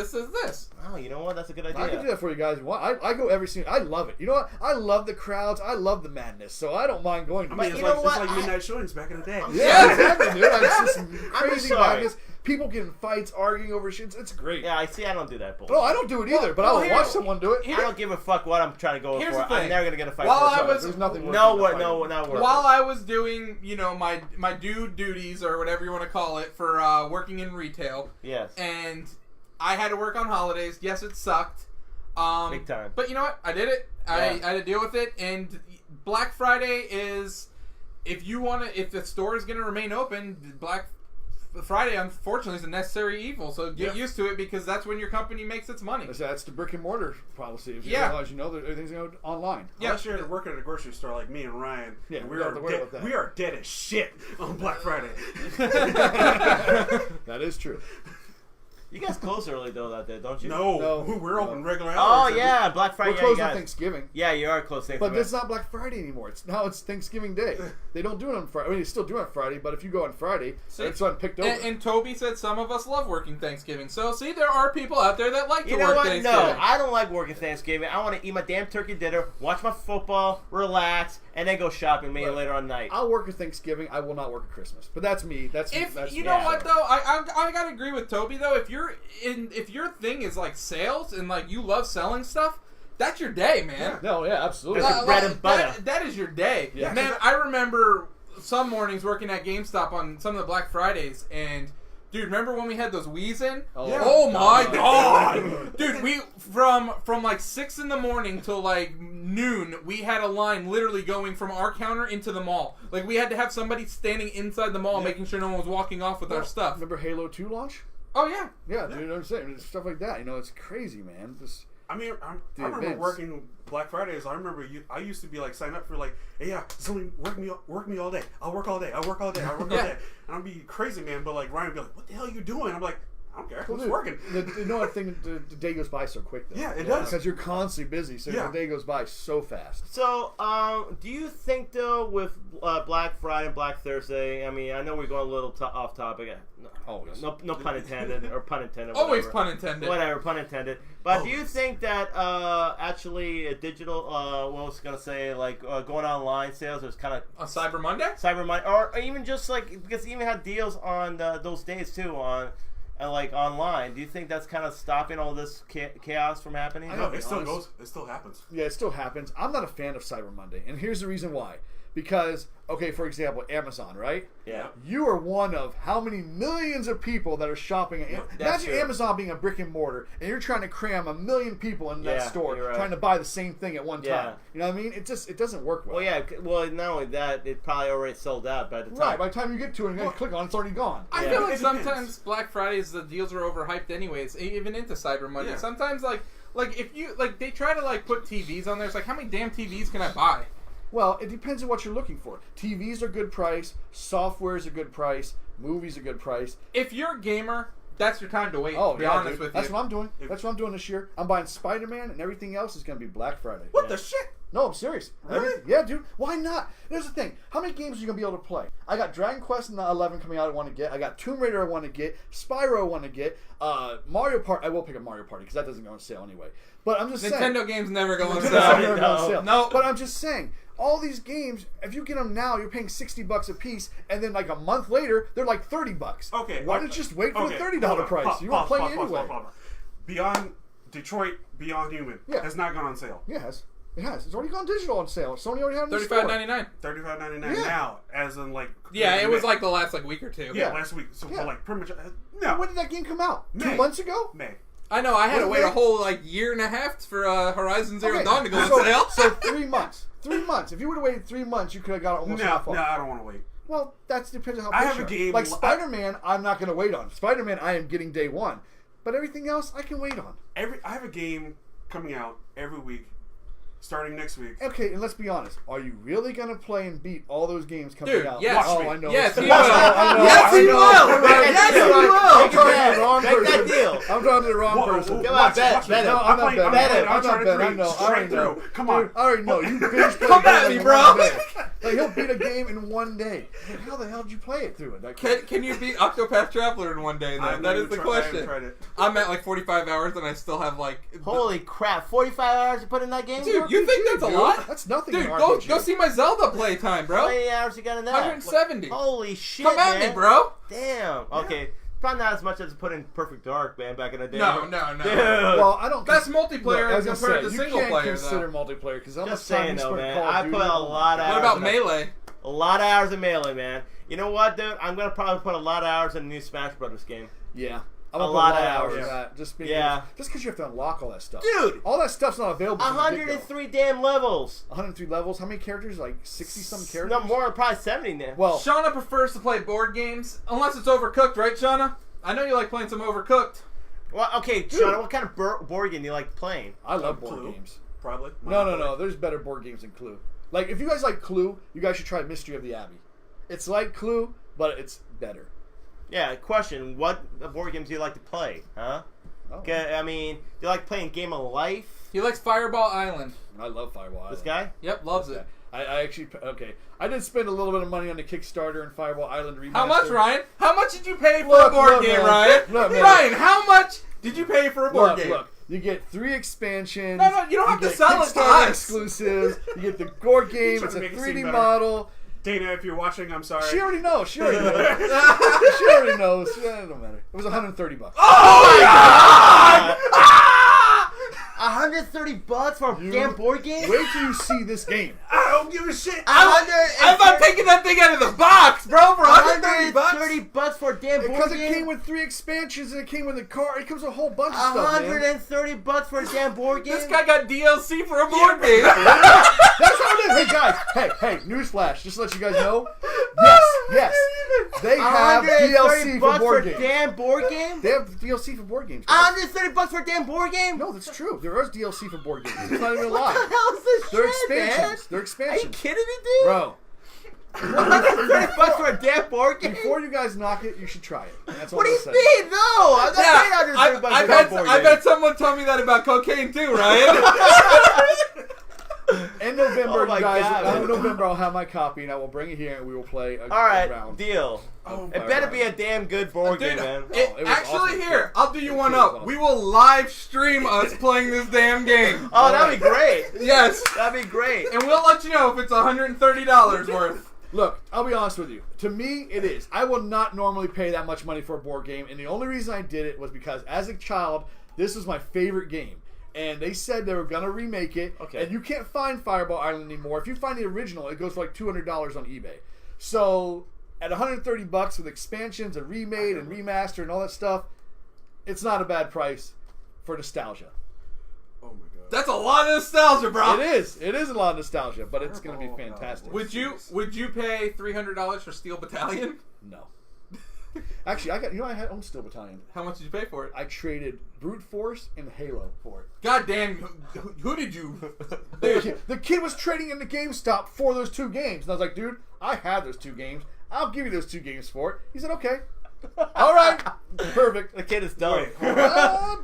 Oh, you know what? That's a good idea. I can do that for you guys. I go every single. I love it. You know what? I love the crowds. I love the madness. So I don't mind going. I mean, it's like midnight showings back in the day. Yeah, exactly, dude. It's just crazy madness. People getting fights, arguing over shit. It's great. Yeah, I don't do that bullshit. No, I don't do it either, but I'll watch someone do it. I don't give a fuck what I'm trying to go Here's for. the thing. I'm never gonna get a fight. There's nothing. Not worth. While I was doing, my duties or whatever you want to call it for working in retail. Yes. And I had to work on holidays. Yes, it sucked. Big time. But you know what? I did it. I had to deal with it. And Black Friday is, if the store is going to remain open, Black Friday, unfortunately, is a necessary evil. So get used to it because that's when your company makes its money. That's the brick and mortar policy. If you realize, that everything's going online. Unless you're working at a grocery store like me and Ryan, we are dead as shit on Black Friday. That is true. You guys close early though that day, don't you? No. We're open regular hours. Oh yeah, Black Friday. We're closed on Thanksgiving. Yeah, you are closed Thanksgiving. But it's not Black Friday anymore. It's Thanksgiving Day. They don't do it on Friday. I mean, they still do it on Friday, but if you go on Friday, it's unpicked over. And Toby said some of us love working Thanksgiving. So see, there are people out there that like to work Thanksgiving. No, I don't like working Thanksgiving. I want to eat my damn turkey dinner, watch my football, relax, and then go shopping maybe later on night. I'll work at Thanksgiving. I will not work at Christmas. But that's me. That's you know what though? I gotta agree with Toby though. If your thing is like sales and like you love selling stuff, that's your day, man. Yeah, absolutely. That's bread and butter. That is your day. Yeah. Man, I remember some mornings working at GameStop on some of the Black Fridays and dude, remember when we had those Wii's in? Oh my god! Dude, we from like 6 in the morning till like noon, we had a line literally going from our counter into the mall. Like we had to have somebody standing inside the mall making sure no one was walking off with our stuff. Remember Halo 2 launch? Oh yeah. Yeah, dude, you know what I'm saying? Stuff like that. It's crazy, man. I remember working Black Fridays. I remember I used to be like sign up for like, hey, yeah, somebody work me all day. I'll work all day. I'll work all day. And I'd be crazy, man. But like Ryan would be like, what the hell are you doing? I'm like, I don't care. Who's working? I think the day goes by so quick, though. Yeah, it does. Because you're constantly busy, so the day goes by so fast. So, do you think, though, with Black Friday and Black Thursday, I mean, I know we're going a little off topic. Always. No pun intended, or pun intended. Always pun intended. Whatever, pun intended. But do you think that actually digital, what was I going to say, like going online sales is kind of... On Cyber Monday? Cyber Monday, or even just like, because even had deals on those days, too, on... like online, do you think that's kind of stopping all this chaos from happening? No, it still goes. It still happens. Yeah, it still happens. I'm not a fan of Cyber Monday, and here's the reason why. Because, okay, for example, Amazon, right? Yeah. You are one of how many millions of people that are shopping at Imagine Amazon being a brick and mortar, and you're trying to cram 1 million people in that store trying to buy the same thing at one time. You know what I mean? It doesn't work well. Well, yeah. Well, not only that, it probably already sold out by the time. Right. By the time you get to it and you click on it, it's already gone. I feel like sometimes Black Fridays, the deals are overhyped anyways, even into Cyber Monday. Yeah. Sometimes, like if you, like, they try to, like, put TVs on there. It's like, how many damn TVs can I buy? Well, it depends on what you're looking for. TVs are good price. Software is a good price. Movies are good price. If you're a gamer, that's your time to wait. Oh, to be honest with you. That's what I'm doing. That's what I'm doing this year. I'm buying Spider-Man, and everything else is going to be Black Friday. What the shit? No, I'm serious. Really? Yeah, dude. Why not? Here's the thing. How many games are you going to be able to play? I got Dragon Quest 11 coming out I want to get. I got Tomb Raider I want to get. Spyro I want to get. Mario Party. I will pick up Mario Party because that doesn't go on sale anyway. But I'm just saying. Nintendo games never go on sale. No. But I'm just saying. All these games, if you get them now, you're paying $60 a piece, and then like a month later, they're like $30. Okay. Why don't you just wait for the $30 price? You won't play it anyway. Beyond Detroit, Beyond Human has not gone on sale. Yeah, it has. It's already gone digital on sale. Sony already had it in the store. $35.99. $35.99 now, as in like. Yeah, it was like the last like week or two. Yeah, last week. So for like pretty much. No. When did that game come out? 2 months ago? May. I know. I had to wait a whole like year and a half for Horizon Zero Dawn to go on sale. So 3 months. 3 months. If you would have waited 3 months, you could have got it almost half off. No, I don't want to wait. Well, that depends on how I have a game. Like Spider-Man, I'm not going to wait on. Spider-Man, I am getting day one. But everything else, I can wait on. I have a game coming out every week starting next week. Okay, and let's be honest. Are you really going to play and beat all those games coming out? Yes. Watch me. I know. Yes, he will. Yes, he will. Yes, he will. Make that deal. I'm talking to the wrong person. Come on, bet. No, I'm not betting. I'm not betting. I know. I already know. Come on. I already know. You binge play. Come at me, bro. Like, he'll beat a game in one day. Like, how the hell did you play it through it? Can you beat Octopath Traveler in one day, though? That is the question. I'm at like 45 hours and I still have like... Holy crap, 45 hours to put in that game? Dude, you think that's a lot? That's nothing. Dude, go see my Zelda playtime, bro. How many hours you got in that? 170. Holy shit, Come at me, bro. Damn. Okay. Probably not as much as put in Perfect Dark, man, back in the day. No. Dude. Well, I don't... That's multiplayer compared to single player, You can't consider multiplayer, because I'm just saying, though, man. I put a lot of hours. What about Melee? A lot of hours in Melee, man. You know what, dude? I'm going to probably put a lot of hours in the new Smash Brothers game. Yeah. A lot of hours. In that. Just because you have to unlock all that stuff. Dude! All that stuff's not available. 103 damn levels. 103 levels? How many characters? Like 60-some characters? No, more, probably 70 now. Well, Shauna prefers to play board games, unless it's Overcooked, right, Shauna? I know you like playing some Overcooked. Well, okay, Shauna, what kind of board game do you like playing? I love board games. Probably. No. There's better board games than Clue. Like, if you guys like Clue, you guys should try Mystery of the Abbey. It's like Clue, but it's better. Yeah, question. What board games do you like to play? Huh? Oh. I mean, do you like playing Game of Life? He likes Fireball Island. I love Fireball Island. This guy? Yep, loves it. I actually... Okay. I did spend a little bit of money on the Kickstarter and Fireball Island remaster. How much, Ryan? How much did you pay for a board game, Ryan? Ryan, how much did you pay for a board game? Look. You get 3 expansions. No, you don't have to sell it to us. Exclusives. You get the board game. It's a 3D model. Dana, if you're watching, I'm sorry. She already knows. She already knows. It don't matter. It was $130. Oh my God! 130 bucks for a damn board game? Wait till you see this game. I don't give a shit. I'm not taking that thing out of the box, bro, for 130 bucks. 130 bucks for a damn board game? Because it came with 3 expansions and it came with the car. It comes with a whole bunch of stuff, 130 bucks for a damn board game? This guy got DLC for a board game. That's how it is. Hey, guys. Hey, newsflash. Just to let you guys know. Yes. They have DLC for board games. Damn board game? They have DLC for board games. 130 bucks for a damn board game? No, that's true. There is DLC for board games. It's not even a lie. What the hell is this They're shit, expansions. man? They're expansions. Are you kidding me, dude? Bro. 130 bucks for a damn board game? Before you guys knock it, you should try it. That's what do you mean? No, I'm not paying 130 bucks for a board game. I bet someone told me that about cocaine too, Ryan. In November, you guys. In November, I'll have my copy, and I will bring it here, and we will play a round. Deal. It better be a damn good board game, man. Actually, awesome. Here, I'll do you one up. Awesome. We will live stream us playing this damn game. Oh, that'd be great. Yes. That'd be great. And we'll let you know if it's $130 worth. Look, I'll be honest with you. To me, it is. I will not normally pay that much money for a board game, and the only reason I did it was because, as a child, this was my favorite game. And they said they were going to remake it. Okay. And you can't find Fireball Island anymore. If you find the original, it goes for like $200 on eBay. So, at $130 with expansions and remade and remaster and all that stuff, it's not a bad price for nostalgia. Oh my God. That's a lot of nostalgia, bro. It is. It is a lot of nostalgia, but it's going to be fantastic. Would you pay $300 for Steel Battalion? No. Actually, I own Steel Battalion. How much did you pay for it? I traded Brute Force and Halo for it. God damn, who did you? The kid was trading in the GameStop for those 2 games. And I was like, dude, I have those 2 games. I'll give you those 2 games for it. He said, okay. All right. Perfect. The kid is dumb.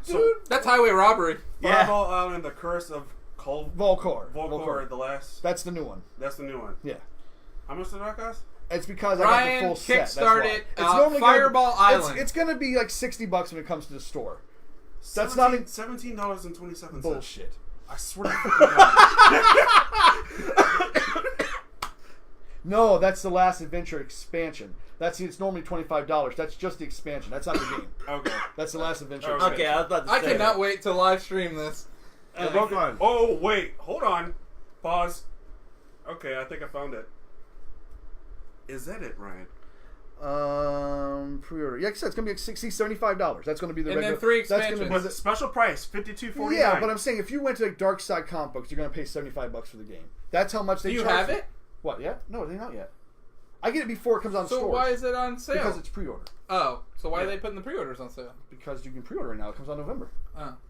Dude. That's highway robbery. Fireball Island, The Curse of Volcor. The last. That's the new one. That's the new one. Yeah. How much did that cost? It's because I got the full set. Kickstarted Fireball Island. It's going to be like $60 when it comes to the store. That's not $17.27. Bullshit. I swear to God. No, that's the Last Adventure expansion. It's normally $25. That's just the expansion. That's not the game. Okay. That's the Last Adventure. Okay, I was about to say. I cannot wait to live stream this. Oh wait, hold on. Pause. Okay, I think I found it. Is that it, Ryan? Pre-order. Yeah, like I said, it's gonna be like $75. That's gonna be the regular. And then 3 expansions. But the special price, $52.49. Yeah, but I'm saying if you went to like Dark Side Comic Books, you're gonna pay $75 for the game. That's how much they charge. Do you have it? What? Yeah? No, they're not yet. I get it before it comes on. So why is it on sale? Because it's pre-order. Oh, so why are they putting the pre-orders on sale? Because you can pre-order it now. It comes on November.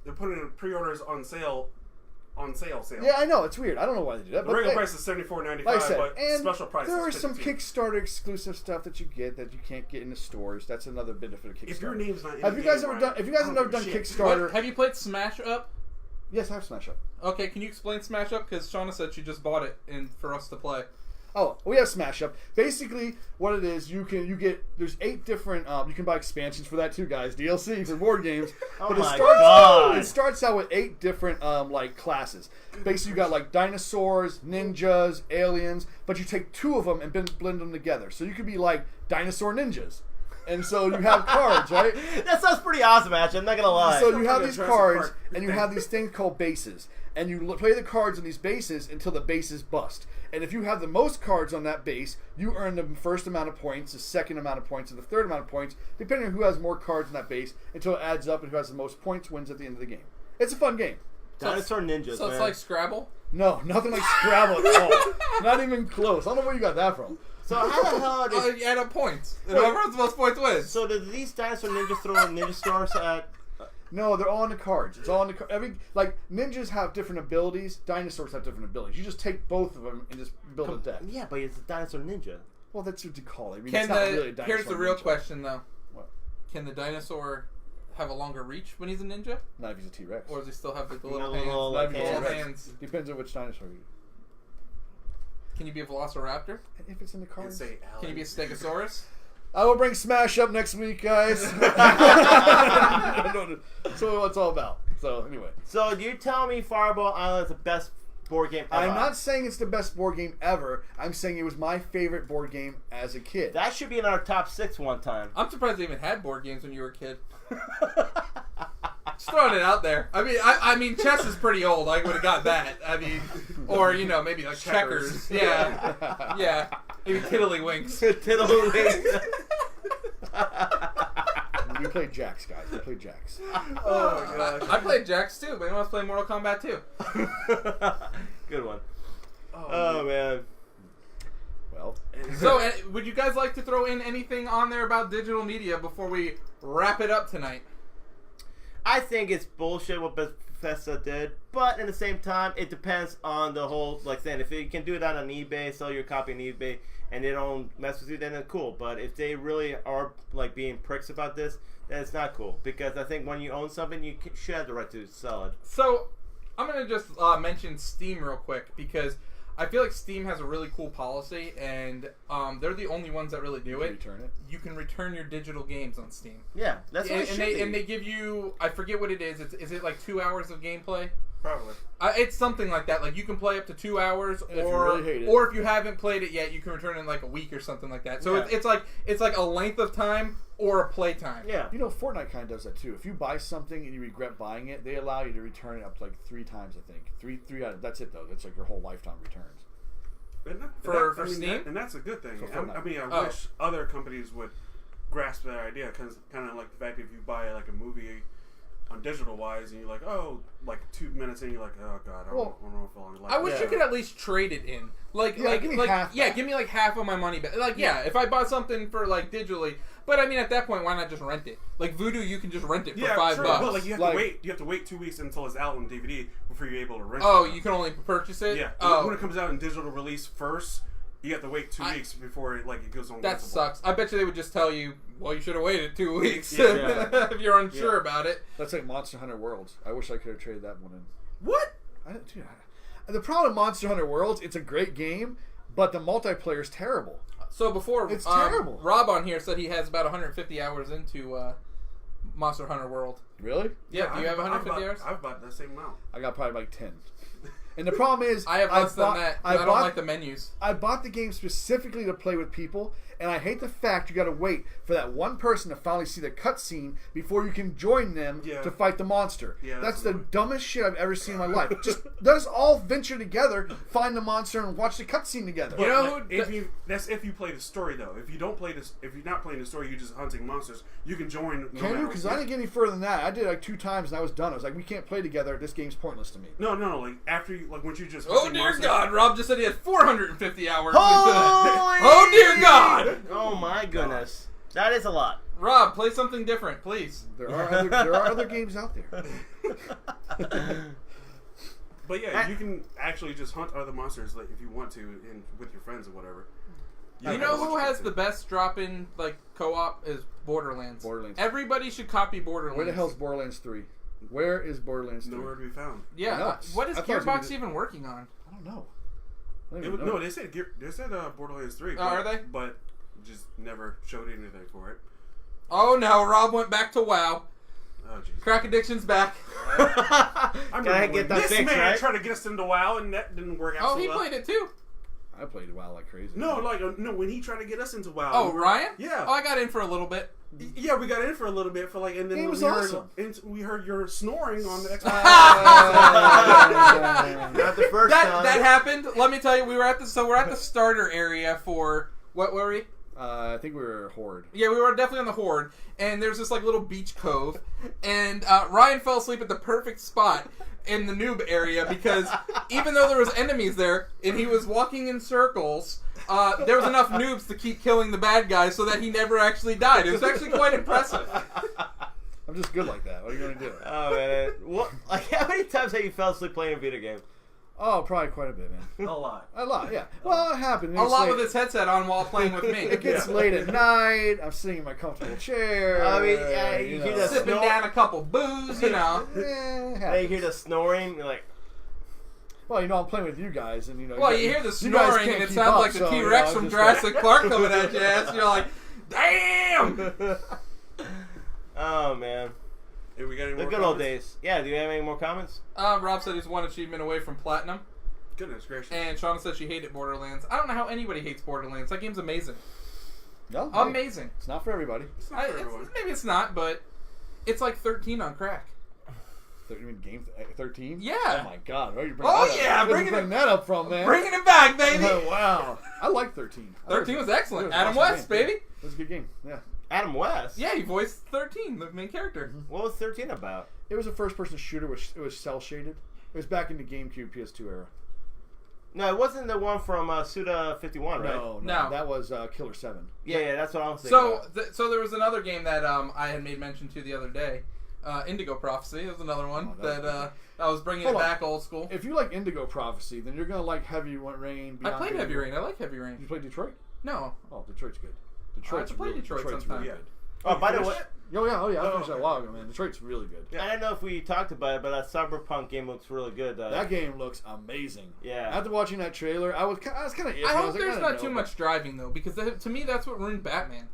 They're putting pre-orders on sale on sale. Yeah, I know, it's weird. I don't know why they do that. The regular price is $74.95, like I said, but and special price there is are some $52. Kickstarter exclusive stuff that you get that you can't get in the stores. That's another benefit of Kickstarter. If your name's not in have you guys ever done? If you guys have never done Kickstarter, what? Have you played Smash Up? Yes, I have Smash Up. Okay, can you explain Smash Up? Because Shauna said she just bought it for us to play. Oh, we have Smash Up. Basically, what it is, there's 8 different. You can buy expansions for that too, guys. DLC for board games. Oh but my God! It starts out with 8 different like classes. Basically, you got like dinosaurs, ninjas, aliens, but you take 2 of them and blend them together. So you could be like dinosaur ninjas. And so you have cards, right? That sounds pretty awesome, actually. I'm not gonna lie. So you have these cards, and you have these things called bases, and you play the cards on these bases until the bases bust. And if you have the most cards on that base, you earn the first amount of points, the second amount of points, and the third amount of points, depending on who has more cards on that base, until it adds up, and who has the most points wins at the end of the game. It's a fun game. Dinosaur ninjas. So it's like Scrabble? No, nothing like Scrabble at all. Not even close. I don't know where you got that from. So how the hell did... you add up points. Whoever has the most points wins. So did these dinosaur ninjas throw in ninja stores at... No, they're all on the cards. It's all on the like ninjas have different abilities. Dinosaurs have different abilities. You just take both of them and just build a deck. Yeah, but it's a dinosaur ninja. Well, that's what you call it. I mean, it's not really a dinosaur. Here's the real ninja. question, though. What? Can the dinosaur have a longer reach when he's a ninja? Not if he's a T-Rex. Or does he still have the little little, hands? like, Little hands. hands. Depends on which dinosaur you. Can you be a velociraptor? If it's in the cards. Can you be a stegosaurus? I will bring Smash Up next week, guys. So what it's all about. So anyway. So do you tell me Fireball Island is the best board game ever? I'm not saying it's the best board game ever. I'm saying it was my favorite board game as a kid. That should be in our top 6 one time. I'm surprised they even had board games when you were a kid. Just throwing it out there. I mean, chess is pretty old. I would have got that. I mean, or maybe like checkers. Yeah, yeah. Maybe Tiddlywinks. Tiddlywinks. We played Jacks, guys. We played Jacks. Oh my gosh. I played Jacks too, but anyone wants to play Mortal Kombat 2? Good one. Oh man. Well. So, would you guys like to throw in anything on there about digital media before we wrap it up tonight? I think it's bullshit what Bethesda did, but at the same time, it depends on the whole, like saying, if you can do that on eBay, sell your copy on eBay, and they don't mess with you, then it's cool. But if they really are like being pricks about this, then it's not cool. Because I think when you own something, you should have the right to sell it. So, I'm going to just mention Steam real quick, because I feel like Steam has a really cool policy, and they're the only ones that really do it. Return it. You can return your digital games on Steam. Yeah, that's what it should be. And they give you, I forget what it is. Is it like 2 hours of gameplay? Probably. It's something like that. Like you can play up to 2 hours, and or if you haven't played it yet, you can return it in like a week or something like that. So yeah. it's like a length of time or a play time. Yeah. Fortnite kind of does that too. If you buy something and you regret buying it, they allow you to return it up to like 3 times. I think three out of that's it though. That's like your whole lifetime returns. For Steam? And that's a good thing. I wish Oh. other companies would grasp that idea, because kind of like the fact that if you buy like a movie on digital wise and you're like, oh, like 2 minutes in, you're like, oh god, I don't know if I'll like I wish you could at least trade it in. give me half back. Give me like half of my money back. Like, if I bought something for like digitally, but I mean at that point, why not just rent it? Like Voodoo, you can just rent it for $5. But like you have to wait 2 weeks until it's out on DVD before you're able to rent it. Oh, you can only purchase it? Yeah. Oh. When it comes out in digital release first, you have to wait 2 weeks before it goes on. That rentable. sucks. I bet you they would just tell you, well, you should have waited 2 weeks if you're unsure about it. That's like Monster Hunter Worlds. I wish I could have traded that one in. What? The problem with Monster Hunter Worlds, it's a great game, but the multiplayer is terrible. So before, it's terrible. Rob on here said he has about 150 hours into Monster Hunter World. Really? Yeah. Do you have 150 hours? I've bought the same amount. I got probably like 10. And the problem is, I have less than that. I don't like the menus. I bought the game specifically to play with people, and I hate the fact you got to wait for that one person to finally see the cutscene before you can join them to fight the monster. Yeah, that's the dumbest shit I've ever seen in my life. Just let us all venture together, find the monster, and watch the cutscene together. You know, that's if you play the story though. If you don't play this, if you're not playing the story, you're just hunting monsters. You can join. Can you? Because I didn't get any further than that. I did it like 2 times, and I was done. I was like, we can't play together. This game's pointless to me. No. Like after you, like once you just. Oh dear monsters. God! Rob just said he had 450 hours. Oh dear God! Oh my goodness, that is a lot. Rob, play something different, please. There are other games out there. But yeah, you can actually just hunt other monsters like if you want to, with your friends or whatever. You know who has the best drop-in like co-op is Borderlands. Borderlands. Everybody should copy Borderlands. Where the hell's Borderlands 3? Where is Borderlands 3? Nowhere to be found. Yeah. What is Gearbox even working on? I don't know. No, they said Borderlands 3. Are they? But just never showed anything for it. Oh no, Rob went back to WoW. Oh jeez. Crack addiction's back. Gotta get that this fixed, man right? tried to get us into WoW and that didn't work out. Oh, so he well. played it too. I played WoW like crazy. No, when he tried to get us into WoW. Oh, Ryan? Yeah. Oh, I got in for a little bit. Yeah, we got in for a little bit and then It was we awesome. we heard your snoring on the Xbox. Not the first time. That happened. Let me tell you, we're at the starter area for what were we? I think we were Horde. Yeah, we were definitely on the Horde, and there's this like little beach cove, and Ryan fell asleep at the perfect spot in the noob area because even though there was enemies there and he was walking in circles, there was enough noobs to keep killing the bad guys so that he never actually died. It was actually quite impressive. I'm just good like that. What are you going to do? Oh man, how many times have you fell asleep playing a video game? Oh, probably quite a bit, man. A lot. A lot, yeah. Well, it happened. A lot with his headset on while playing with me. It gets late at night. I'm sitting in my comfortable chair. I mean, you hear that sipping down a couple booze, you know. Yeah, you hear the snoring, you're like... Well, I'm playing with you guys, and Well, you hear the snoring, and it sounds like the T-Rex from Jurassic Park coming at your ass, and you're like, damn! Oh, man. Hey, we got any The more good old comments? days. Yeah, do you have any more comments? Rob said he's one achievement away from platinum. Goodness gracious. And Shauna said she hated Borderlands. I don't know how anybody hates Borderlands. That game's amazing. No, amazing. It's not for everybody. It's not for everyone. Maybe it's not, but it's like 13 on crack. You mean game 13? Yeah. Oh my god. Where are you bringing that up from, man? Bringing it back, baby. Wow. I like 13. 13 was excellent. Adam awesome West, game. baby. It was a good game. Yeah. Adam West? Yeah, he voiced 13, the main character. What was 13 about? It was a first-person shooter. It was cel-shaded. It was back in the GameCube, PS2 era. No, it wasn't the one from Suda 51, right? No. That was Killer 7. Yeah, that's what I was thinking. So there was another game that I had made mention to the other day. Indigo Prophecy. It was another one that I was bringing it back old school. If you like Indigo Prophecy, then you're going to like Heavy Rain. I played Heavy Rain. I like Heavy Rain. Did you play Detroit? No. Oh, Detroit's good. I have to play Detroit sometime. Really good. Oh, by the way... Oh, yeah. I finished that a while ago, man. Detroit's really good. Yeah. I don't know if we talked about it, but that Cyberpunk game looks really good. That game looks amazing. Yeah. After watching that trailer, I was kind of iffy. I hope there's not too much driving, though, because to me, that's what ruined Batman.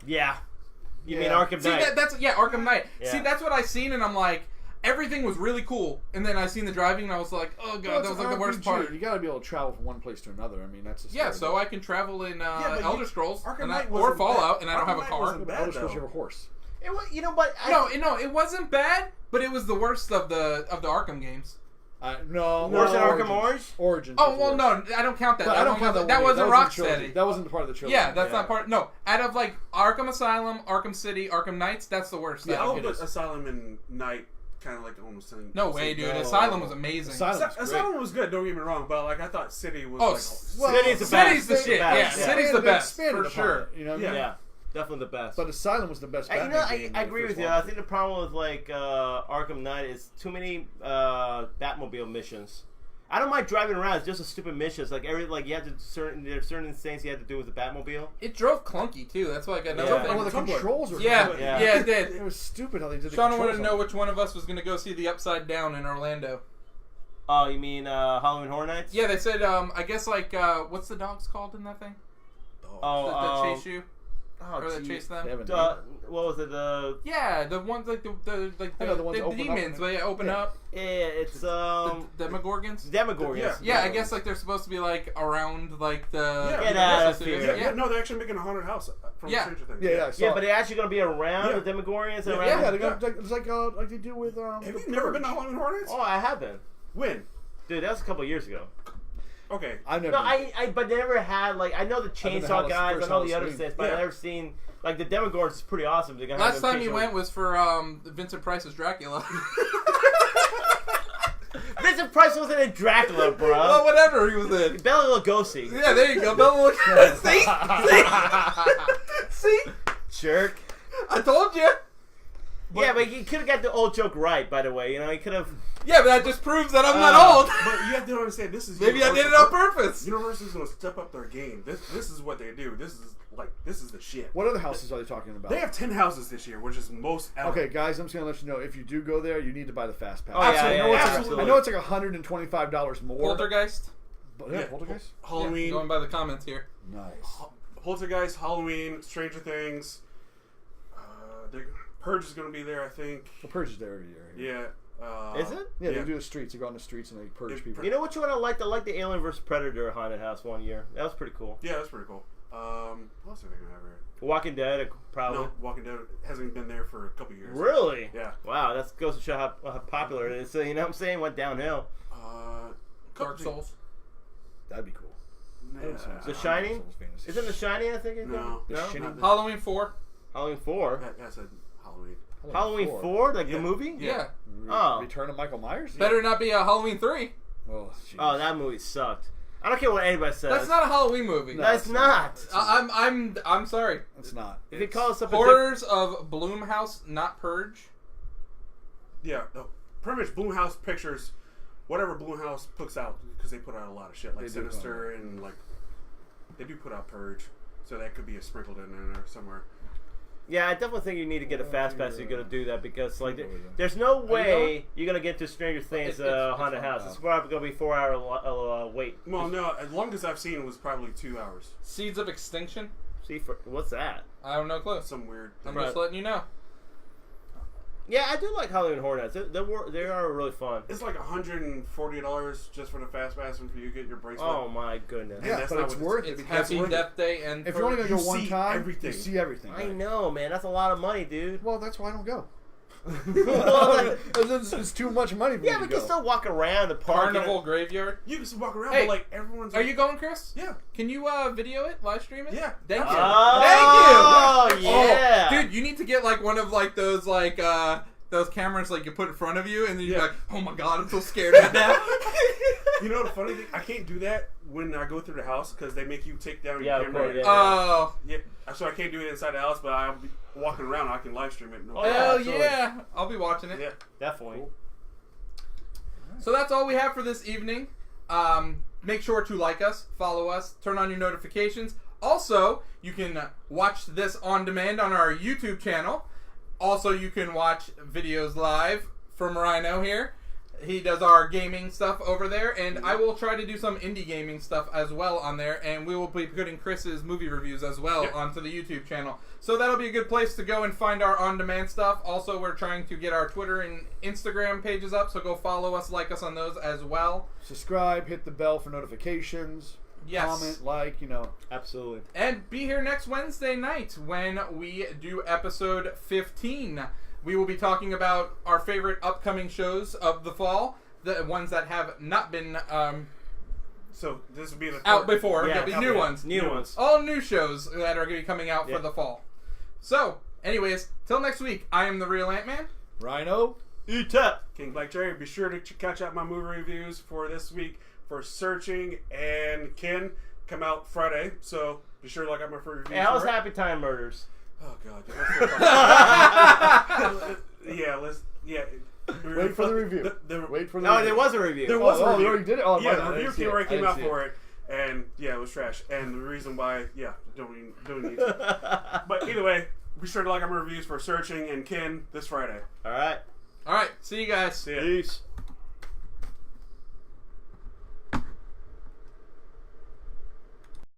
Yeah. You mean Arkham Knight? See, Arkham Knight. Yeah. See, that's what I seen, and I'm like, everything was really cool. And then I seen the driving, and I was like, oh, God, that was like the worst part. You got to be able to travel from one place to another. I mean, that's yeah, so I can travel in Elder Scrolls or Fallout, and I don't have a car. Elder Scrolls, you have a horse. It was, but... No, it wasn't bad, but it was the worst of the Arkham games. No. Worse than Arkham Origins. Oh, well, no, I don't count that. I don't count that. That wasn't Rocksteady. That wasn't part of the trilogy. Yeah, that's not part. No, out of like Arkham Asylum, Arkham City, Arkham Knights, that's the worst. Yeah, I'll put Asylum and Knight kind of like almost saying. No way, dude. Asylum was amazing. Asylum was good. Don't get me wrong, but like I thought City was. City's the shit. Yeah, City's the best for sure. You know, yeah. Definitely the best. But Asylum was the best Batman game. I agree with you. I think the problem with like Arkham Knight is too many Batmobile missions. I don't mind driving around. It's just a stupid missions. Like you had to there's certain things you had to do with the Batmobile. It drove clunky too. That's why I got another thing. Oh, the controls were yeah, it did. It was stupid how they did. Shauna wanted to know which one of us was going to go see the Upside Down in Orlando. Oh, you mean Halloween Horror Nights? Yeah, they said. I guess like what's the dogs called in that thing? That chase you. Or that chase them. What was it? The ones like the demons. They open up. Yeah, it's the Demogorgons. Yeah, I guess like they're supposed to be like around like the. Get out of here. Yeah, no, they're actually making a haunted house from Stranger Things. Yeah, but they're actually going to be around the Demogorgons. Yeah, they're gonna, it's like they do with. Have you never been to Halloween Horror Nights? Oh, I haven't. When? Dude, that was a couple of years ago. Okay. I've never. No, but they never had like I know the Chainsaw guys, I know the other sets, but I've never seen like the Demogorgons is pretty awesome. Last time you went was for Vincent Price's Dracula. Vincent Price wasn't in Dracula, bro. Well, whatever he was in. Bela Lugosi. Yeah, there you go. Bela Lugosi. See? Jerk. I told you. Yeah, but he could have got the old joke right, by the way. You know, he could have Yeah, but that just proves that I'm not old. But you have to understand, this is maybe I did it on purpose. Universal's going to step up their game. This is what they do. This is the shit. What other houses are they talking about? They have 10 houses this year, which is most ever. Okay, guys, I'm just going to let you know, if you do go there, you need to buy the Fast Pass. Oh, absolutely. I know it's like $125 more. Poltergeist? Poltergeist? Halloween. Yeah, going by the comments here. Nice. Poltergeist, Halloween, Stranger Things. Purge is going to be there, I think. The Purge is there every year. Yeah. Is it? Yeah, they do the streets. They go on the streets and they purge people. You know which one I liked? I liked the Alien vs. Predator haunted house one year. That was pretty cool. Yeah, that's pretty cool. What else are they going to have here? Walking Dead, probably. No, Walking Dead hasn't been there for a couple years. Really? Yeah. Wow, that goes to show how popular it is. So, you know what I'm saying? Went downhill. Dark Souls. That'd be cool. The Shining? Isn't The Shining, I think? No. Halloween 4. Halloween 4? That's a Halloween. Halloween 4? Like the movie? Yeah. Return of Michael Myers? Better not be a Halloween 3. Oh, that movie sucked. I don't care what anybody says. That's not a Halloween movie. No, that's not. I'm sorry. It's not. If you call it something Horrors of Blumhouse, not Purge. Yeah, no, pretty much Blumhouse Pictures, whatever Blumhouse puts out, because they put out a lot of shit like Sinister and like they do put out Purge, so that could be sprinkled in there somewhere. Yeah, I definitely think you need to get a fast pass if you're going to do that, because like there's no way you're going to get to Stranger Things haunted house. It's probably going to be 4 hour wait. Well, no, as long as I've seen it was probably 2 hours. Seeds of Extinction. What's that? I have no clue. Some weird I'm just letting you know. Yeah, I do like Halloween Horror Nights. They are really fun. It's like $140 just for the fast pass and for you to get your bracelet. Oh my goodness! Yeah, but it's worth it. It's Happy Death Day, and if you're only gonna go one time, everything. you see everything. I know, man. That's a lot of money, dude. Well, that's why I don't go. Well, it's too much money for me to go. we can still walk around the park. Carnival Graveyard. You can still walk around, Hey, but like everyone's. Are you going, Chris? Yeah. Can you video it, live stream it? Yeah. Thank you. Oh, Thank you. yeah. Oh, dude, you need to get like one of like those those cameras like you put in front of you, and then you're like, oh my god, I'm so scared right now. You know the funny thing? I can't do that when I go through the house because they make you take down your camera. Oh. Yeah. So I can't do it inside the house, but I'll be walking around. I can live stream it. No Hell yeah. I'll be watching it. Yeah. Definitely. Cool. So that's all we have for this evening. Make sure to like us, follow us, turn on your notifications. Also, you can watch this on demand on our YouTube channel. Also, you can watch videos live from Rhino here. He does our gaming stuff over there, and I will try to do some indie gaming stuff as well on there, and we will be putting Chris's movie reviews as well onto the YouTube channel. So that'll be a good place to go and find our on-demand stuff. Also, we're trying to get our Twitter and Instagram pages up, so go follow us, like us on those as well. Subscribe, hit the bell for notifications. Yes. Comment, like, Absolutely. And be here next Wednesday night when we do episode 15. We will be talking about our favorite upcoming shows of the fall, the ones that have not been so this will be the out before. Yeah, There'll be new ones. New ones. All new shows that are going to be coming out for the fall. So, anyways, till next week, I am the Real Ant-Man. Rhino. E-Tap. King Black Jerry. Be sure to catch out my movie reviews for this week for Searching and Ken. Come out Friday, so be sure to look out my free reviews. Hey, how's Happy Time Murders? Oh god. Wait for the review. Wait for the review. There was a review. There was a review. You already did it? Oh, yeah, the review came out for it. And yeah, it was trash. And the reason why, don't need to. But either way, be sure to like our reviews for Searching and Ken this Friday. All right. See you guys. See ya. Peace.